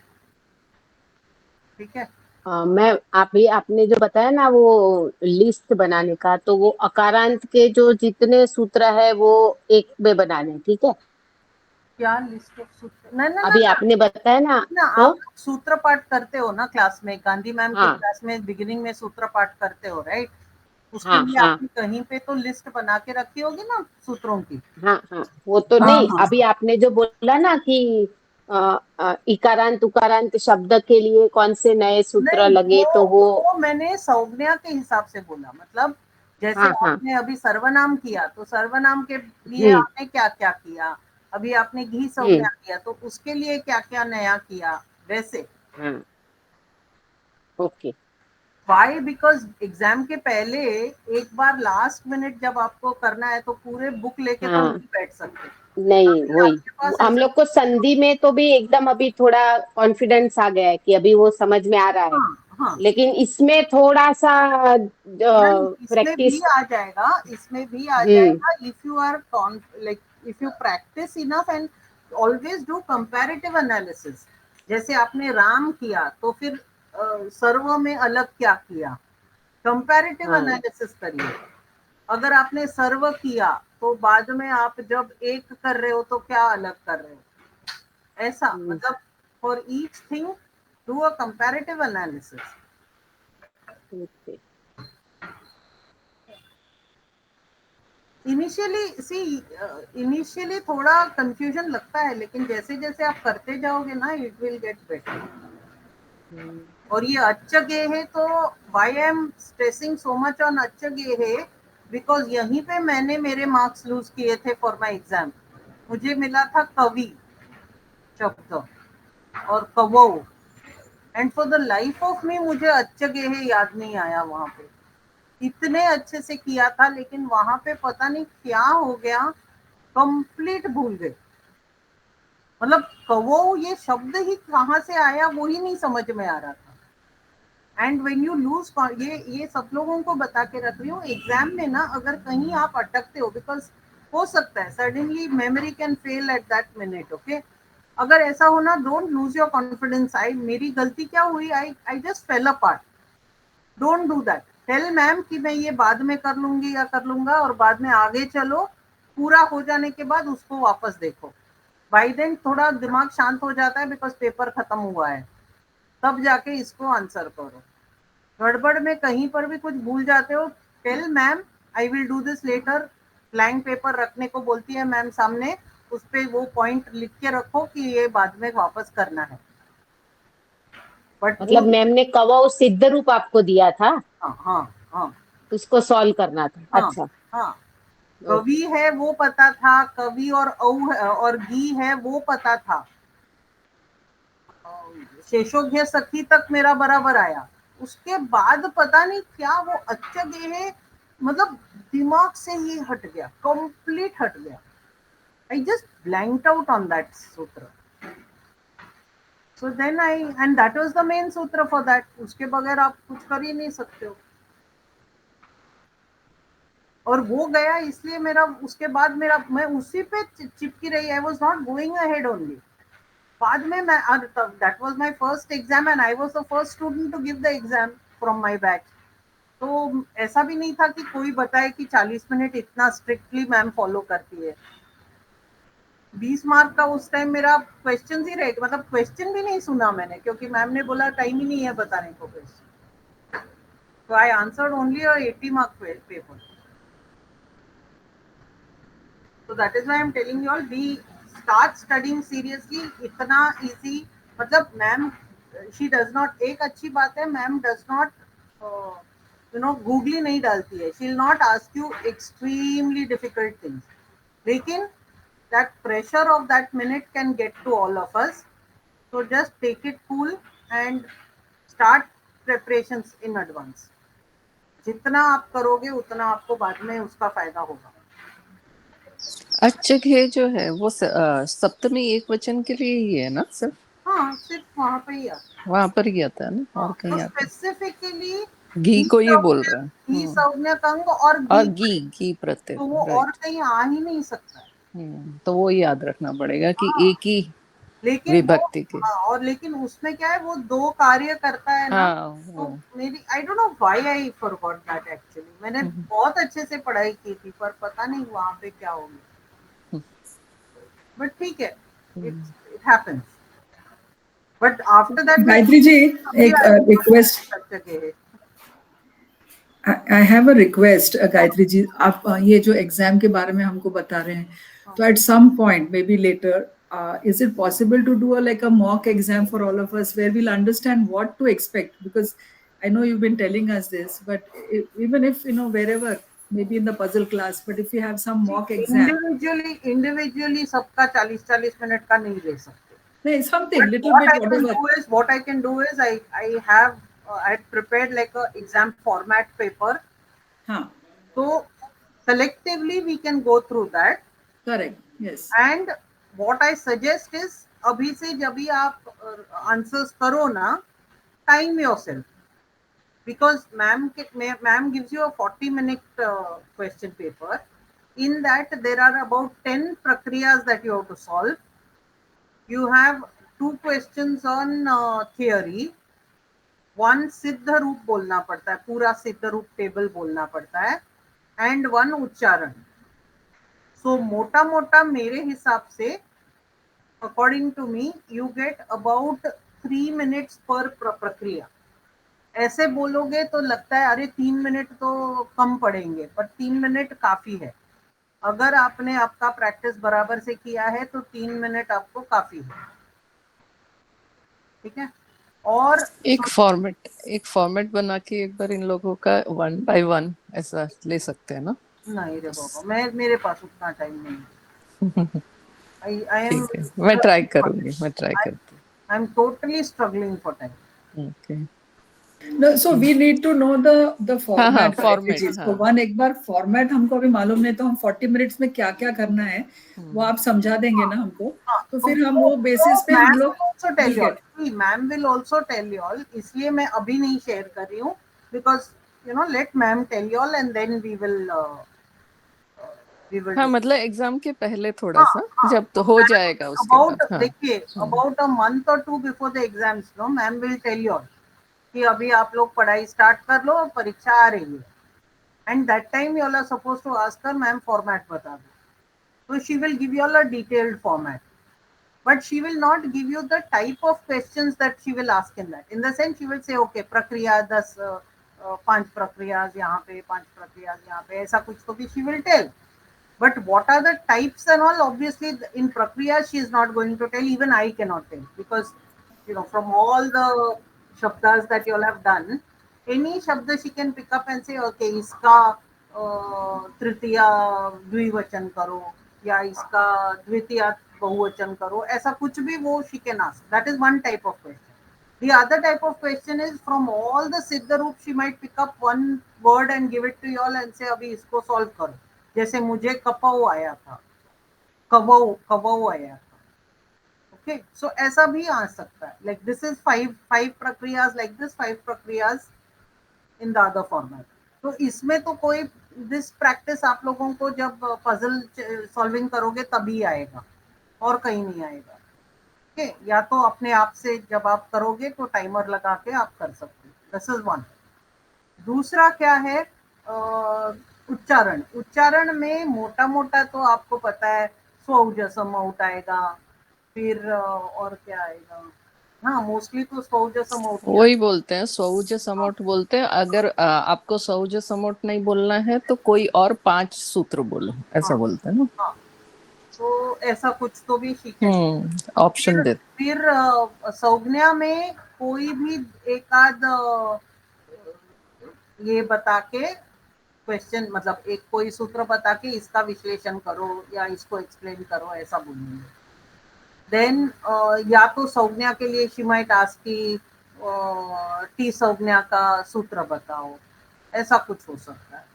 Speaker 2: ठीक है?
Speaker 5: मैं अभी आपने जो बताया ना वो लिस्ट बनाने का, तो वो अकारांत के जो जितने सूत्र है वो एक में बनाने, ठीक है?
Speaker 2: क्या लिस्ट ऑफ सूत्र? ना ना ना
Speaker 5: अभी
Speaker 2: ना
Speaker 5: आपने बताया ना,
Speaker 2: ना,
Speaker 5: तो
Speaker 2: आप सूत्र पाठ करते हो ना क्लास में, गांधी मैम की
Speaker 5: हाँ
Speaker 2: क्लास में बिगिनिंग में सूत्र पाठ करते हो, राइट? उसके
Speaker 5: हाँ
Speaker 2: लिए
Speaker 5: हाँ
Speaker 2: आपने कहीं पे तो लिस्ट बना के रखी होगी ना सूत्रों की।
Speaker 5: हाँ हाँ, वो तो
Speaker 2: हाँ
Speaker 5: नहीं,
Speaker 2: हाँ
Speaker 5: अभी आपने जो बोला ना कि इकारांत उकारांत शब्द के लिए कौन से नए सूत्र
Speaker 2: नहीं,
Speaker 5: लगे, तो
Speaker 2: वो मैंने संज्ञा के हिसाब से बोला। मतलब जैसे
Speaker 5: हाँ हाँ।
Speaker 2: आपने अभी सर्वनाम किया, तो सर्वनाम के लिए
Speaker 5: हम्म
Speaker 2: आपने क्या क्या किया। अभी आपने घी
Speaker 5: हम्म
Speaker 2: संज्ञा किया, तो उसके लिए क्या क्या नया किया, वैसे।
Speaker 5: हाँ, ओके।
Speaker 2: वाई? बिकॉज एग्जाम के पहले एक बार लास्ट मिनट जब आपको करना है, तो पूरे बुक लेके तो
Speaker 5: हाँ,
Speaker 2: नहीं बैठ सकते।
Speaker 5: नहीं वही
Speaker 2: आपके पास
Speaker 5: हम
Speaker 2: ऐसा-
Speaker 5: लोग को संधि में तो भी एकदम अभी थोड़ा कॉन्फिडेंस आ गया है कि अभी वो समझ में आ रहा है,
Speaker 2: हाँ हाँ
Speaker 5: लेकिन इसमें थोड़ा सा
Speaker 2: नहीं, इसमें भी
Speaker 5: प्रैक्टिस।
Speaker 2: आ जाएगा, इसमें भी आ
Speaker 5: हम्म
Speaker 2: जाएगा if you are like if you practice enough and always do comparative analysis. जैसे आपने राम किया तो फिर सर्व में अलग क्या किया, कंपैरेटिव
Speaker 5: हाँ
Speaker 2: एनालिसिस करिए। अगर आपने सर्व किया तो बाद में आप जब एक कर रहे हो तो क्या अलग कर रहे हो, ऐसा मतलब for each thing do a comparative analysis.
Speaker 5: okay.
Speaker 2: Initially थोड़ा कंफ्यूजन लगता है, लेकिन जैसे जैसे आप करते जाओगे ना इट विल गेट बेटर। और ये अच्छा गे है तो why I am stressing so much on अच्छा गे है बिकॉज यहीं पे मैंने मेरे मार्क्स लूज किए थे फॉर माय एग्जाम। मुझे मिला था कवि शब्द और कवो, and for the life of me मुझे अच्छा गे है याद नहीं आया। वहां पे इतने अच्छे से किया था लेकिन वहां पे पता नहीं क्या हो गया, कंप्लीट भूल गए। मतलब कवो ये शब्द ही कहाँ से आया वो ही नहीं समझ में आ रहा था। एंड व्हेन यू लूज, ये सब लोगों को बता के रख रही हूँ, एग्जाम में ना अगर कहीं आप अटकते हो, बिकॉज हो सकता है suddenly memory can fail at that minute, okay. अगर ऐसा होना, डोंट लूज योर कॉन्फिडेंस। मेरी गलती क्या हुई, I just fell apart. Don't do that. Tell ma'am कि मैं ये बाद में कर लूंगी या कर लूंगा, और बाद में आगे चलो, पूरा हो जाने के बाद उसको वापस देखो। बाई देन थोड़ा दिमाग शांत हो जाता है बिकॉज पेपर खत्म हुआ है, तब जाके इसको आंसर करो। गड़बड़ में कहीं पर भी कुछ भूल जाते हो, tell ma'am I will do this later. Blank paper रखने को बोलती है मैम सामने, उस पे वो पॉइंट लिख के रखो कि ये बाद में वापस करना है। बट
Speaker 5: मतलब मैम ने कवौ सिद्ध रूप आपको दिया था,
Speaker 2: हाँ हाँ हाँ
Speaker 5: उसको सॉल्व करना था।
Speaker 2: हाँ
Speaker 5: अच्छा
Speaker 2: हाँ,
Speaker 5: ओके।
Speaker 2: कवि है वो पता था, कवि और औ और गी है वो पता था, शेषोघ्य सखी तक मेरा बराबर आया। उसके बाद पता नहीं क्या वो अच्छा गे है, मतलब दिमाग से ये हट गया, कंप्लीट हट गया। I just blanked out on that sutra. So then I and that was the main sutra for that. उसके बगैर आप कुछ कर ही नहीं सकते हो। और वो गया इसलिए मेरा, उसके बाद मेरा, मैं उसी पे चिपकी रही। I was not going ahead only. बाद में मैं, that was my first exam and I was the first student to give the exam from my batch. तो ऐसा भी नहीं था कि कोई बताए कि 40 मिनट इतना स्ट्रिक्टली मैम फॉलो करती है। 20 मार्क का उस टाइम मेरा क्वेश्चन ही रहे, मतलब क्वेश्चन भी नहीं सुना मैंने, क्योंकि मैम ने बोला टाइम ही नहीं है बताने को क्वेश्चन। तो I answered only a 80 mark paper. So that is why I'm telling you all, be start studying seriously. इतना easy, मतलब मैम she does not, एक अच्छी बात है मैम does not googly नहीं डालती है। She'll not ask you extremely difficult things, लेकिन that pressure of that minute can get to all of us. So just take it cool and start preparations in advance. जितना आप करोगे उतना आपको बाद में उसका फायदा होगा।
Speaker 6: अच्छे जो है वो सप्तमी एक वचन के लिए ही है ना सर?
Speaker 2: हाँ, सिर्फ वहां पे ही आता है।
Speaker 6: वहां पर ही आता है ना,
Speaker 2: हाँ,
Speaker 6: और
Speaker 2: तो
Speaker 6: कहीं आता है?
Speaker 2: स्पेसिफिकली
Speaker 6: घी को ही बोल रहे हैं।
Speaker 2: घी संज्ञक अंग और
Speaker 6: और
Speaker 2: घी,
Speaker 6: घी प्रत्यय,
Speaker 2: तो वो और
Speaker 6: राइट।
Speaker 2: कहीं आ ही नहीं सकता है।
Speaker 6: तो वो याद रखना पड़ेगा कि
Speaker 2: हाँ,
Speaker 6: एक ही
Speaker 2: लेकिन वो,
Speaker 6: विभक्ति के।
Speaker 2: हाँ, और लेकिन उसमें क्या है, वो दो कार्य करता है ना।
Speaker 6: हाँ
Speaker 2: तो
Speaker 6: वो
Speaker 2: मेरी, I don't know why I forgot that actually. मैंने बहुत अच्छे से पढ़ाई की थी, पर पता नहीं वहां पे क्या हो गया। बट ठीक है, it happens. But after that
Speaker 3: Gayatri ji, एक request, I have a request Gayatri ji, आप ये जो एग्जाम के बारे में हमको बता रहे हैं, तो at some point maybe later is it possible to do like a mock exam for all of us where we'll understand what to expect? Because I know you've been telling us this, but even if wherever, maybe in the puzzle class, but if you have some mock exam,
Speaker 2: individually सबका 40-40 minute का नहीं ले सकते।
Speaker 3: something
Speaker 2: But
Speaker 3: little bit, whatever.
Speaker 2: what I can do is I have I had prepared like a exam format paper.
Speaker 3: हाँ,
Speaker 2: So collectively we can go through that.
Speaker 3: Correct. Yes.
Speaker 2: And what I suggest is अभी से जब भी आप answers करो ना, time yourself, because ma'am gives you a 40-minute question paper. In that there are about 10 prakriyas that you have to solve. You have 2 questions on theory, one सिद्ध रूप बोलना पड़ता है, पूरा सिद्ध रूप टेबल बोलना पड़ता है, एंड वन उच्चारण. सो मोटा मोटा मेरे हिसाब से, according to me, you get about 3 minutes पर प्रक्रिया. ऐसे बोलोगे तो लगता है अरे 3 मिनट तो कम पड़ेंगे, पर 3 मिनट काफी है. अगर आपने आपका प्रैक्टिस बराबर से किया है तो 3 मिनट आपको काफी है. ठीक है. और
Speaker 6: एक फॉर्मेट बना के एक बार इन लोगों का 1 by 1 ऐसा ले सकते हैं ना?
Speaker 2: नहीं रे बाबा, मेरे पास उतना टाइम नहीं है. I am
Speaker 6: ठीक है, मैं ट्राई करूंगी.
Speaker 2: I am totally struggling for time.
Speaker 6: Okay.
Speaker 3: No, so we need to know the format.
Speaker 6: format,
Speaker 3: strategies.
Speaker 6: हाँ.
Speaker 3: तो one एक बार फॉर्मेट हमको अभी मालूम नहीं, तो हम 40 मिनट्स में क्या क्या करना है वो आप समझा देंगे ना हमको, तो फिर हम वो बेसिस पे हम लोग
Speaker 2: ma'am will also tell you all. इसलिए मैं अभी नहीं शेयर कर रही हूँ, because you know, let ma'am tell you all and then we will
Speaker 6: हाँ, मतलब एग्जाम के पहले थोड़ा सा जब तो हो जाएगा उसके
Speaker 2: अबाउट,
Speaker 6: बाद. हाँ.
Speaker 2: देखिए, अबाउट अ मंथ और 2 before the exams, no, ma'am will tell you all कि अभी आप लोग पढ़ाई स्टार्ट कर लो, परीक्षा आ रही है. And that time you all are suppose to ask her, ma'am format बता दो. तो she will give you all a detailed format, but she will not give you the type of questions that she will ask in that. In the sense, she will say, okay, प्रक्रिया 10, 5 प्रक्रियाज यहाँ पे, 5 प्रक्रियाज यहाँ पे, ऐसा कुछ तो भी she will tell. But what are the types and all, obviously in prakriya she is not going to tell. Even I cannot tell, because you know, from all the shabdas that you all have done, any shabda she can pick up and say, okay, iska tritiya द्विवचन करो, या इसका द्वितीय बहुवचन करो, ऐसा कुछ भी वो she can ask. That is one type of question. The other type of question is, from all the siddha roop she might pick up one word and give it to you all and say, अभी इसको solve करो. जैसे मुझे कपऊ आया था, कवऊ आया था. Okay, सो ऐसा भी आ सकता है. लाइक दिस इज 5 प्रक्रियाज, लाइक दिस 5 प्रक्रियाज इन द अदर फॉर्मेट. तो इसमें तो कोई, दिस प्रैक्टिस आप लोगों को जब पजल सॉल्विंग करोगे तभी आएगा, और कहीं नहीं आएगा. ओके, या तो अपने आप से जब आप करोगे तो टाइमर लगा के आप कर सकते हो. This is one. दूसरा क्या है, उच्चारण में मोटा मोटा तो आपको पता है, स्वौज समौट आएगा, फिर और क्या आएगा. हाँ, मोस्टली तो स्वौज समौट
Speaker 6: वही बोलते हैं, सौज समोट बोलते हैं. अगर आपको सौज समोट नहीं बोलना है तो कोई और 5 सूत्र बोलो, ऐसा बोलते हैं ना.
Speaker 2: हाँ, तो ऐसा कुछ तो भी सीखे.
Speaker 6: ऑप्शन दे.
Speaker 2: फिर संज्ञा में कोई भी एक आध ये बता के क्वेश्चन, मतलब एक कोई सूत्र बता के इसका विश्लेषण करो या इसको एक्सप्लेन करो, ऐसा बोलेंगे. देन या तो संज्ञा के लिए शी माइट आस्क की टी संज्ञा का सूत्र बताओ, ऐसा कुछ हो सकता है.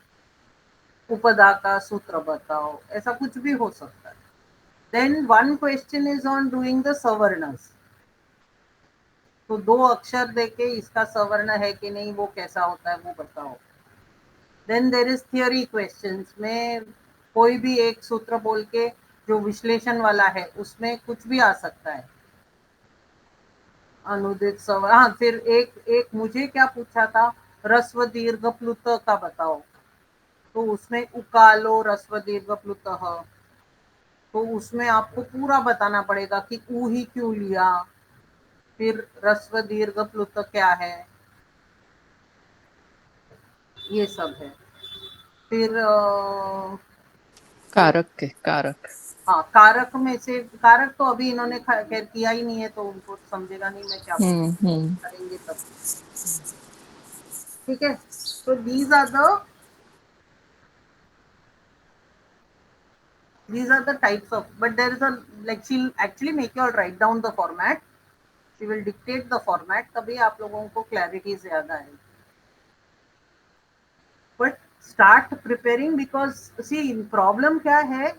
Speaker 2: उपदा का सूत्र बताओ, ऐसा कुछ भी हो सकता है. Then one question is on doing the सवर्णस. तो 2 अक्षर देके इसका सवर्ण है कि नहीं, वो कैसा होता है वो बताओ. Then there is theory questions में कोई भी एक सूत्र बोल के जो विश्लेषण वाला है उसमें कुछ भी आ सकता है. अनुदित सवर, हाँ. फिर एक मुझे क्या पूछा था, रस्व दीर्घ प्लुत का बताओ. तो उसमें उकालो रस्व दीर्घ प्लुत, तो उसमें आपको पूरा बताना पड़ेगा कि ऊ ही क्यों लिया, फिर रस्व दीर्घ प्लुत क्या है, ये सब है. फिर
Speaker 6: कारक.
Speaker 2: हाँ, कारक में से, कारक तो अभी इन्होंने खैर किया ही नहीं है, तो उनको समझेगा नहीं मैं क्या करेंगे तब. ठीक है. तो these are the types of, but there is a, like, she'll actually make you all write down the format. She will dictate the format, तभी आप लोगों को क्लैरिटी ज्यादा आएगी. But start preparing, because see, problem क्या है,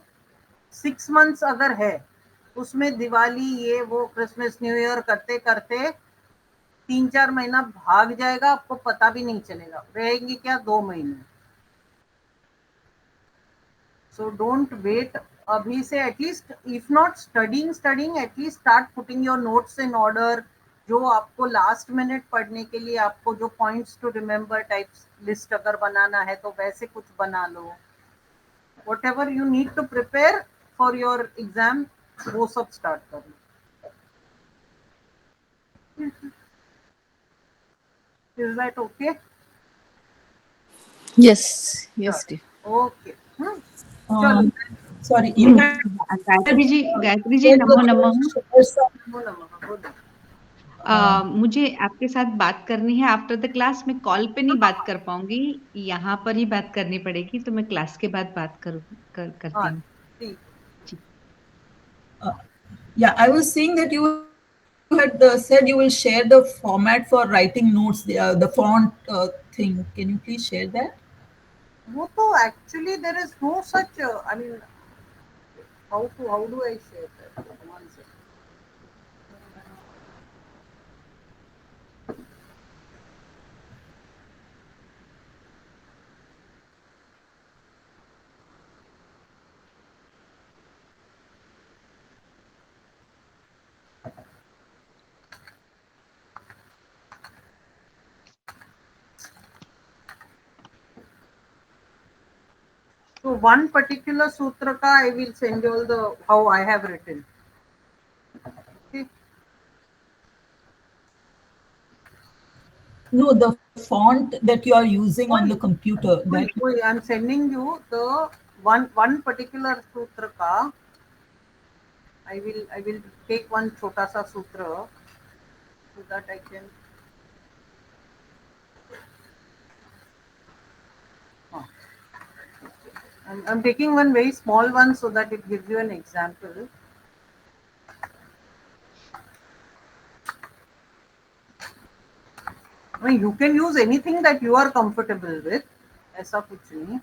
Speaker 2: 6 months अगर है, उसमें दिवाली ये वो क्रिसमस न्यू ईयर करते करते 3-4 महीना भाग जाएगा, आपको पता भी नहीं चलेगा, रहेंगे क्या 2 महीने। So don't wait, अभी से at least if not studying at least start putting your notes in order. जो आपको लास्ट मिनट पढ़ने के लिए आपको जो points to remember types list अगर बनाना है तो वैसे कुछ बना लो। whatever you need to prepare for your exam, वो सब स्टार्ट कर लो। Is that okay?
Speaker 6: Yes, yes, dear.
Speaker 2: Okay. चलो,
Speaker 4: Sorry, you had
Speaker 7: Gayatri ji नमो नमः।
Speaker 2: नमो नमः, बोलो।
Speaker 7: मुझे आपके साथ बात करनी है आफ्टर द क्लास। मैं कॉल पे नहीं बात कर पाऊंगी, यहाँ पर ही बात करनी पड़ेगी, तो मैं क्लास के बाद बात करती
Speaker 2: हाँ,
Speaker 7: हूँ।
Speaker 2: ठीक।
Speaker 7: जी।
Speaker 4: yeah, I was saying that you had said you will share the format for writing notes, the font thing. Can you please share that?
Speaker 2: वो तो actually there is no such I mean, how do I share that? One second. So one particular sutra ka I will send you all the how I have written. Okay.
Speaker 4: No, the font that you are using on the computer. That
Speaker 2: I'm sending you the one particular sutra ka. I will take one chota sa sutra so that I can. I'm taking one very small one so that it gives you an example. I mean, you can use anything that you are comfortable with. ऐसा कुछ नहीं.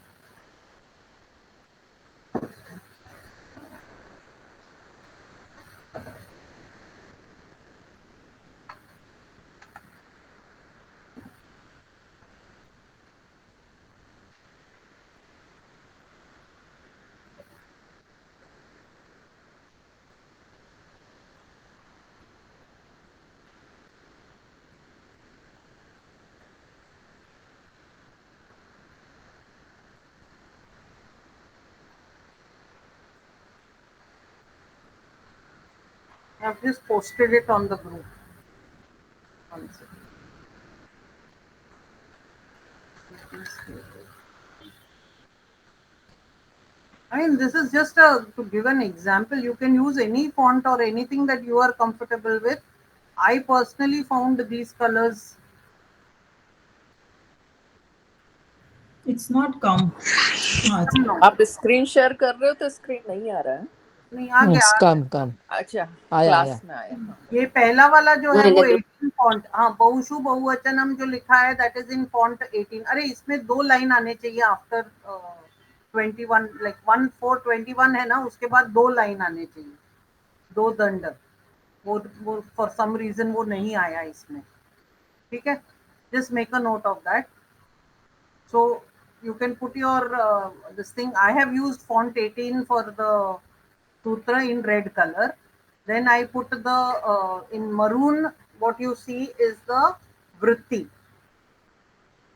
Speaker 2: I've just posted it on the group. One second. I mean, this is just to give an example. You can use any font or anything that you are comfortable with. I personally found these colors.
Speaker 4: it's not come.
Speaker 2: No,
Speaker 6: आप screen share कर रहे हो तो screen नहीं आ रहा है।
Speaker 2: नहीं आ गया.
Speaker 8: काम
Speaker 6: अच्छा,
Speaker 8: आया
Speaker 6: क्लास में आया।
Speaker 2: ये पहला वाला जो है
Speaker 1: नहीं,
Speaker 2: वो
Speaker 1: नहीं।
Speaker 2: 18 फॉन्ट. हाँ, बहुशु बहुवचनम जो लिखा है दैट इज इन फॉन्ट 18. अरे इसमें 2 लाइन आने चाहिए आफ्टर 21, लाइक 1421 है ना, उसके बाद 2 लाइन आने चाहिए, 2 दंड. वो फॉर सम रीजन वो नहीं आया इसमें. ठीक है, just make a note of that. So you can put your this thing. I have used font 18 for the sutra in red color. Then I put the in maroon. What you see is the vritti.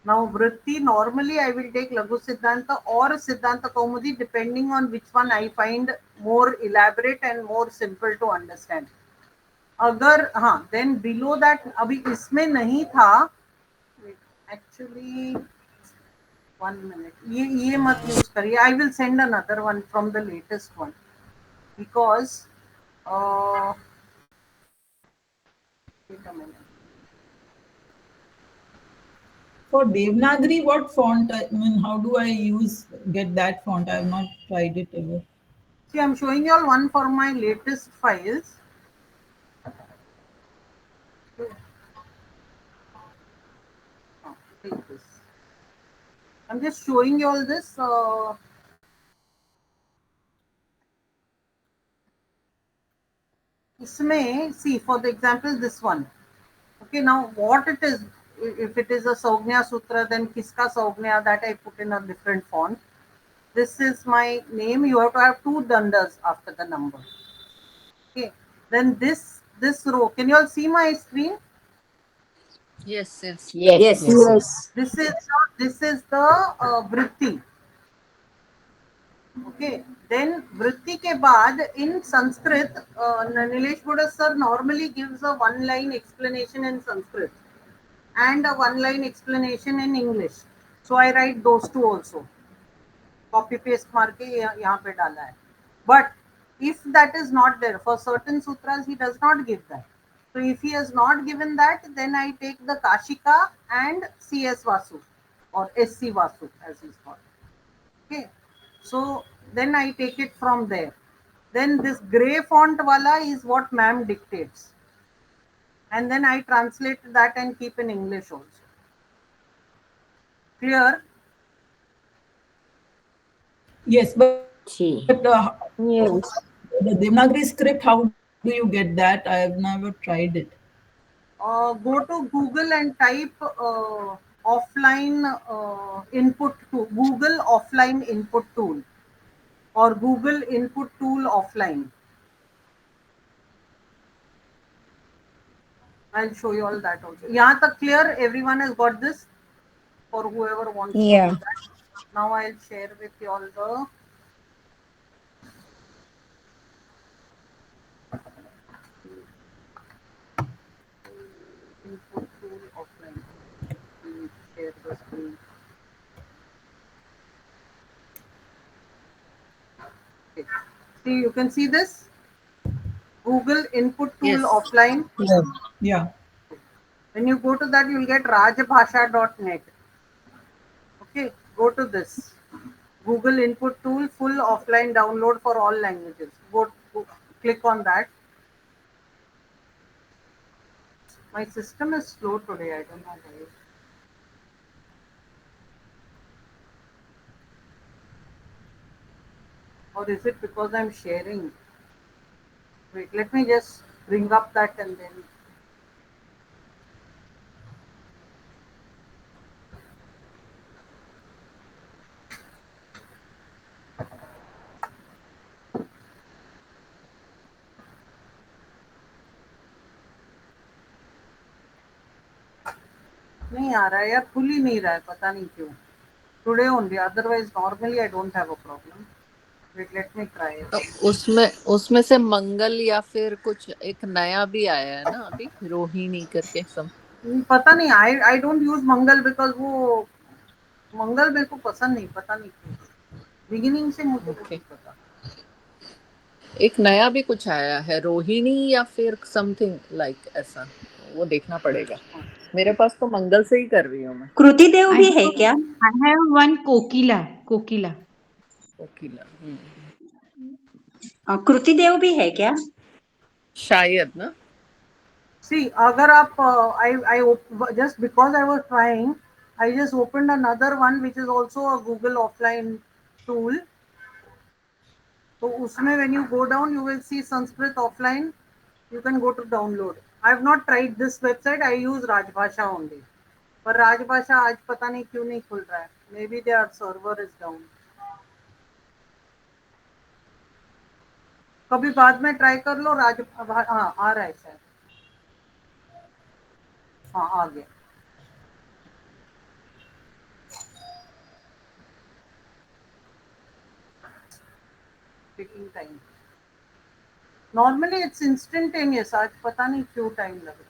Speaker 2: Now vritti normally I will take Laghu Siddhanta or Siddhanta Kaumudi depending on which one I find more elaborate and more simple to understand. अगर हाँ, then below that अभी इसमें नहीं था. Actually, 1 minute. ये मत use करिए. I will send another one from the latest one because wait a minute.
Speaker 4: For Devanagari, what font? I mean, how do I get that font? I have not tried it ever.
Speaker 2: See, I'm showing you all one for my latest files. Take this. I'm just showing you all this. इसमें see for the example this one. Okay, now what it is, if it is a Saugnya Sutra, then kiska Saugnya, that I put in a different font. This is my name. You have to have 2 dandas after the number. Okay, then this row. Can you all see my screen?
Speaker 6: Yes, yes.
Speaker 5: Yes.
Speaker 1: Yes.
Speaker 8: Yes.
Speaker 2: This is the vritti. Okay, then vritti ke baad in Sanskrit, Nilesh Buddha sir normally gives a 1-line explanation in Sanskrit and a 1-line explanation in English. So I write those 2 also. Copy paste मार के यहाँ पे डाला है. But if that is not there, for certain sutras he does not give that. So if he has not given that, then I take the Kashika and CS Vasu or SC Vasu as he's called. Okay, so then I take it from there. Then this grey font wala is what ma'am dictates, and then I translate that and keep in English also. Clear?
Speaker 4: Yes, but
Speaker 1: ji.
Speaker 5: Yes.
Speaker 4: the Devanagari script, how do you get that? I have never tried it.
Speaker 2: Go to Google and type offline input tool, Google offline input tool, or Google input tool offline. I'll show you all that also. यहाँ तक clear? Everyone has got this? For whoever wants to
Speaker 8: Yeah.
Speaker 2: do that. Now I'll share with you all the input tool offline. Share the screen. Okay. See, you can see this? Google input tool
Speaker 6: Yes.
Speaker 2: offline.
Speaker 4: Yeah.
Speaker 2: When you go to that, you will get rajbhasha.net. Okay, go to this. Google input tool, full offline download for all languages. Go click on that. My system is slow today. I don't know why. Or is it because I'm sharing? Wait, let me just bring up that and then. नहीं आ रहा है यार, खुल ही नहीं रहा है, पता नहीं क्यों. Today only, otherwise normally I don't have a problem. Wait, let me try it.
Speaker 6: तो उसमें से मंगल या फिर कुछ एक नया भी आया है ना अभी, रोहिणी करके सब.
Speaker 2: पता नहीं, I don't use Mangal because वो मंगल मेरे को पसंद नहीं, पता नहीं क्यों. बिगिनिंग से मुझे वो नहीं पता.
Speaker 6: एक नया भी कुछ आया है, रोहिणी या फिर समथिंग लाइक ऐसा, वो देखना पड़ेगा. मेरे पास तो मंगल से ही कर रही हूँ मैं.
Speaker 8: कृति देव भी है क्या?
Speaker 7: I have one कोकिला.
Speaker 6: कोकिला.
Speaker 8: कृति देव भी है क्या?
Speaker 6: शायद ना.
Speaker 2: See, अगर आप I just because I was trying, I just opened another one which is also a Google offline tool. So उसमें when you go down, you will see Sanskrit offline. You can go to download. I have not tried this website. I use Rajbhasha only. पर राजभाषा आज पता नहीं क्यों नहीं खुल रहा है. Maybe their server is down. कभी बाद में ट्राई कर लो. हाँ आ रहा है शायद. हाँ आ गया. Taking time. Normally it's instantaneous. आज पता नहीं क्यों टाइम लग रहा है.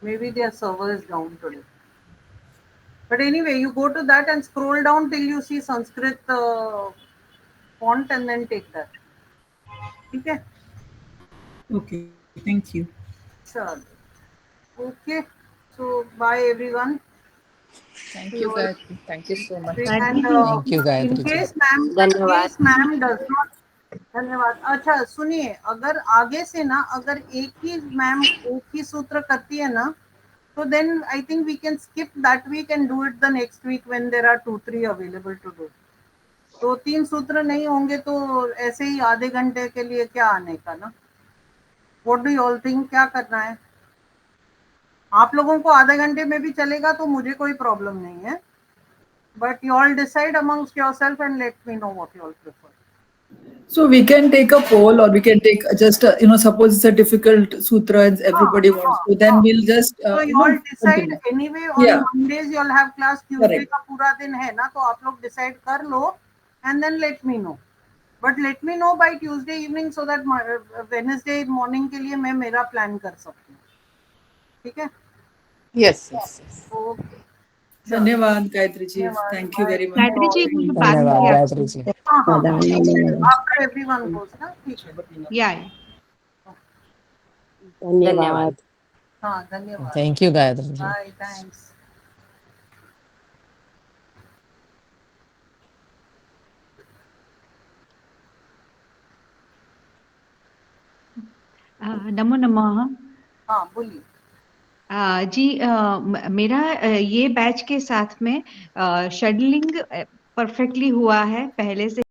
Speaker 2: Maybe their server is down today. But anyway, you go to that and scroll down till you see Sanskrit font and then take that. Okay?
Speaker 4: Okay. Thank you.
Speaker 2: Sure. Okay. So bye everyone.
Speaker 6: Thank you Gayatri. Thank you so much.
Speaker 2: And
Speaker 9: Thank you,
Speaker 2: in
Speaker 9: Gayatri.
Speaker 2: case ma'am does not. धन्यवाद. अच्छा सुनिए, अगर आगे से ना, अगर एक ही ma'am एक ही सूत्र करती है ना, So then I think we can skip that week and do it the next week when there are 2-3 available to do. तो 3 सूत्र नहीं होंगे तो ऐसे ही आधे घंटे के लिए क्या आने का ना. What do you all think? क्या करना है? आप लोगों को आधे घंटे में भी चलेगा तो मुझे कोई प्रॉब्लम नहीं है. But you all decide amongst yourself and let me know what you all prefer.
Speaker 3: So we can take a poll, or we can take just suppose it's a difficult sutra and everybody wants to, then we'll just
Speaker 2: So you all decide anyway. On
Speaker 3: Yeah.
Speaker 2: Mondays you all have class. Tuesday
Speaker 3: Correct.
Speaker 2: का पूरा दिन है ना, तो आप लोग decide कर लो and then let me know. But let me know by Tuesday evening so that Wednesday morning के लिए मैं मेरा plan कर सकती हूँ. ठीक है?
Speaker 6: Yes, yes, yes.
Speaker 2: Okay.
Speaker 3: धन्यवाद गायत्री जी,
Speaker 2: धन्यवाद,
Speaker 3: thank you
Speaker 2: bye.
Speaker 3: Very much.
Speaker 7: Gayatri ji मुझे बात
Speaker 9: धन्यवाद
Speaker 7: किया
Speaker 9: गायत्री जी.
Speaker 2: हाँ. After everyone goes ना, ठीक है.
Speaker 7: या
Speaker 5: धन्यवाद.
Speaker 2: हाँ, धन्यवाद.
Speaker 9: Thank you Gayatri ji.
Speaker 2: Bye. Thanks.
Speaker 7: नमो नमः.
Speaker 2: हाँ, बोलिए.
Speaker 7: जी मेरा ये बैच के साथ में शेड्यूलिंग परफेक्टली हुआ है पहले से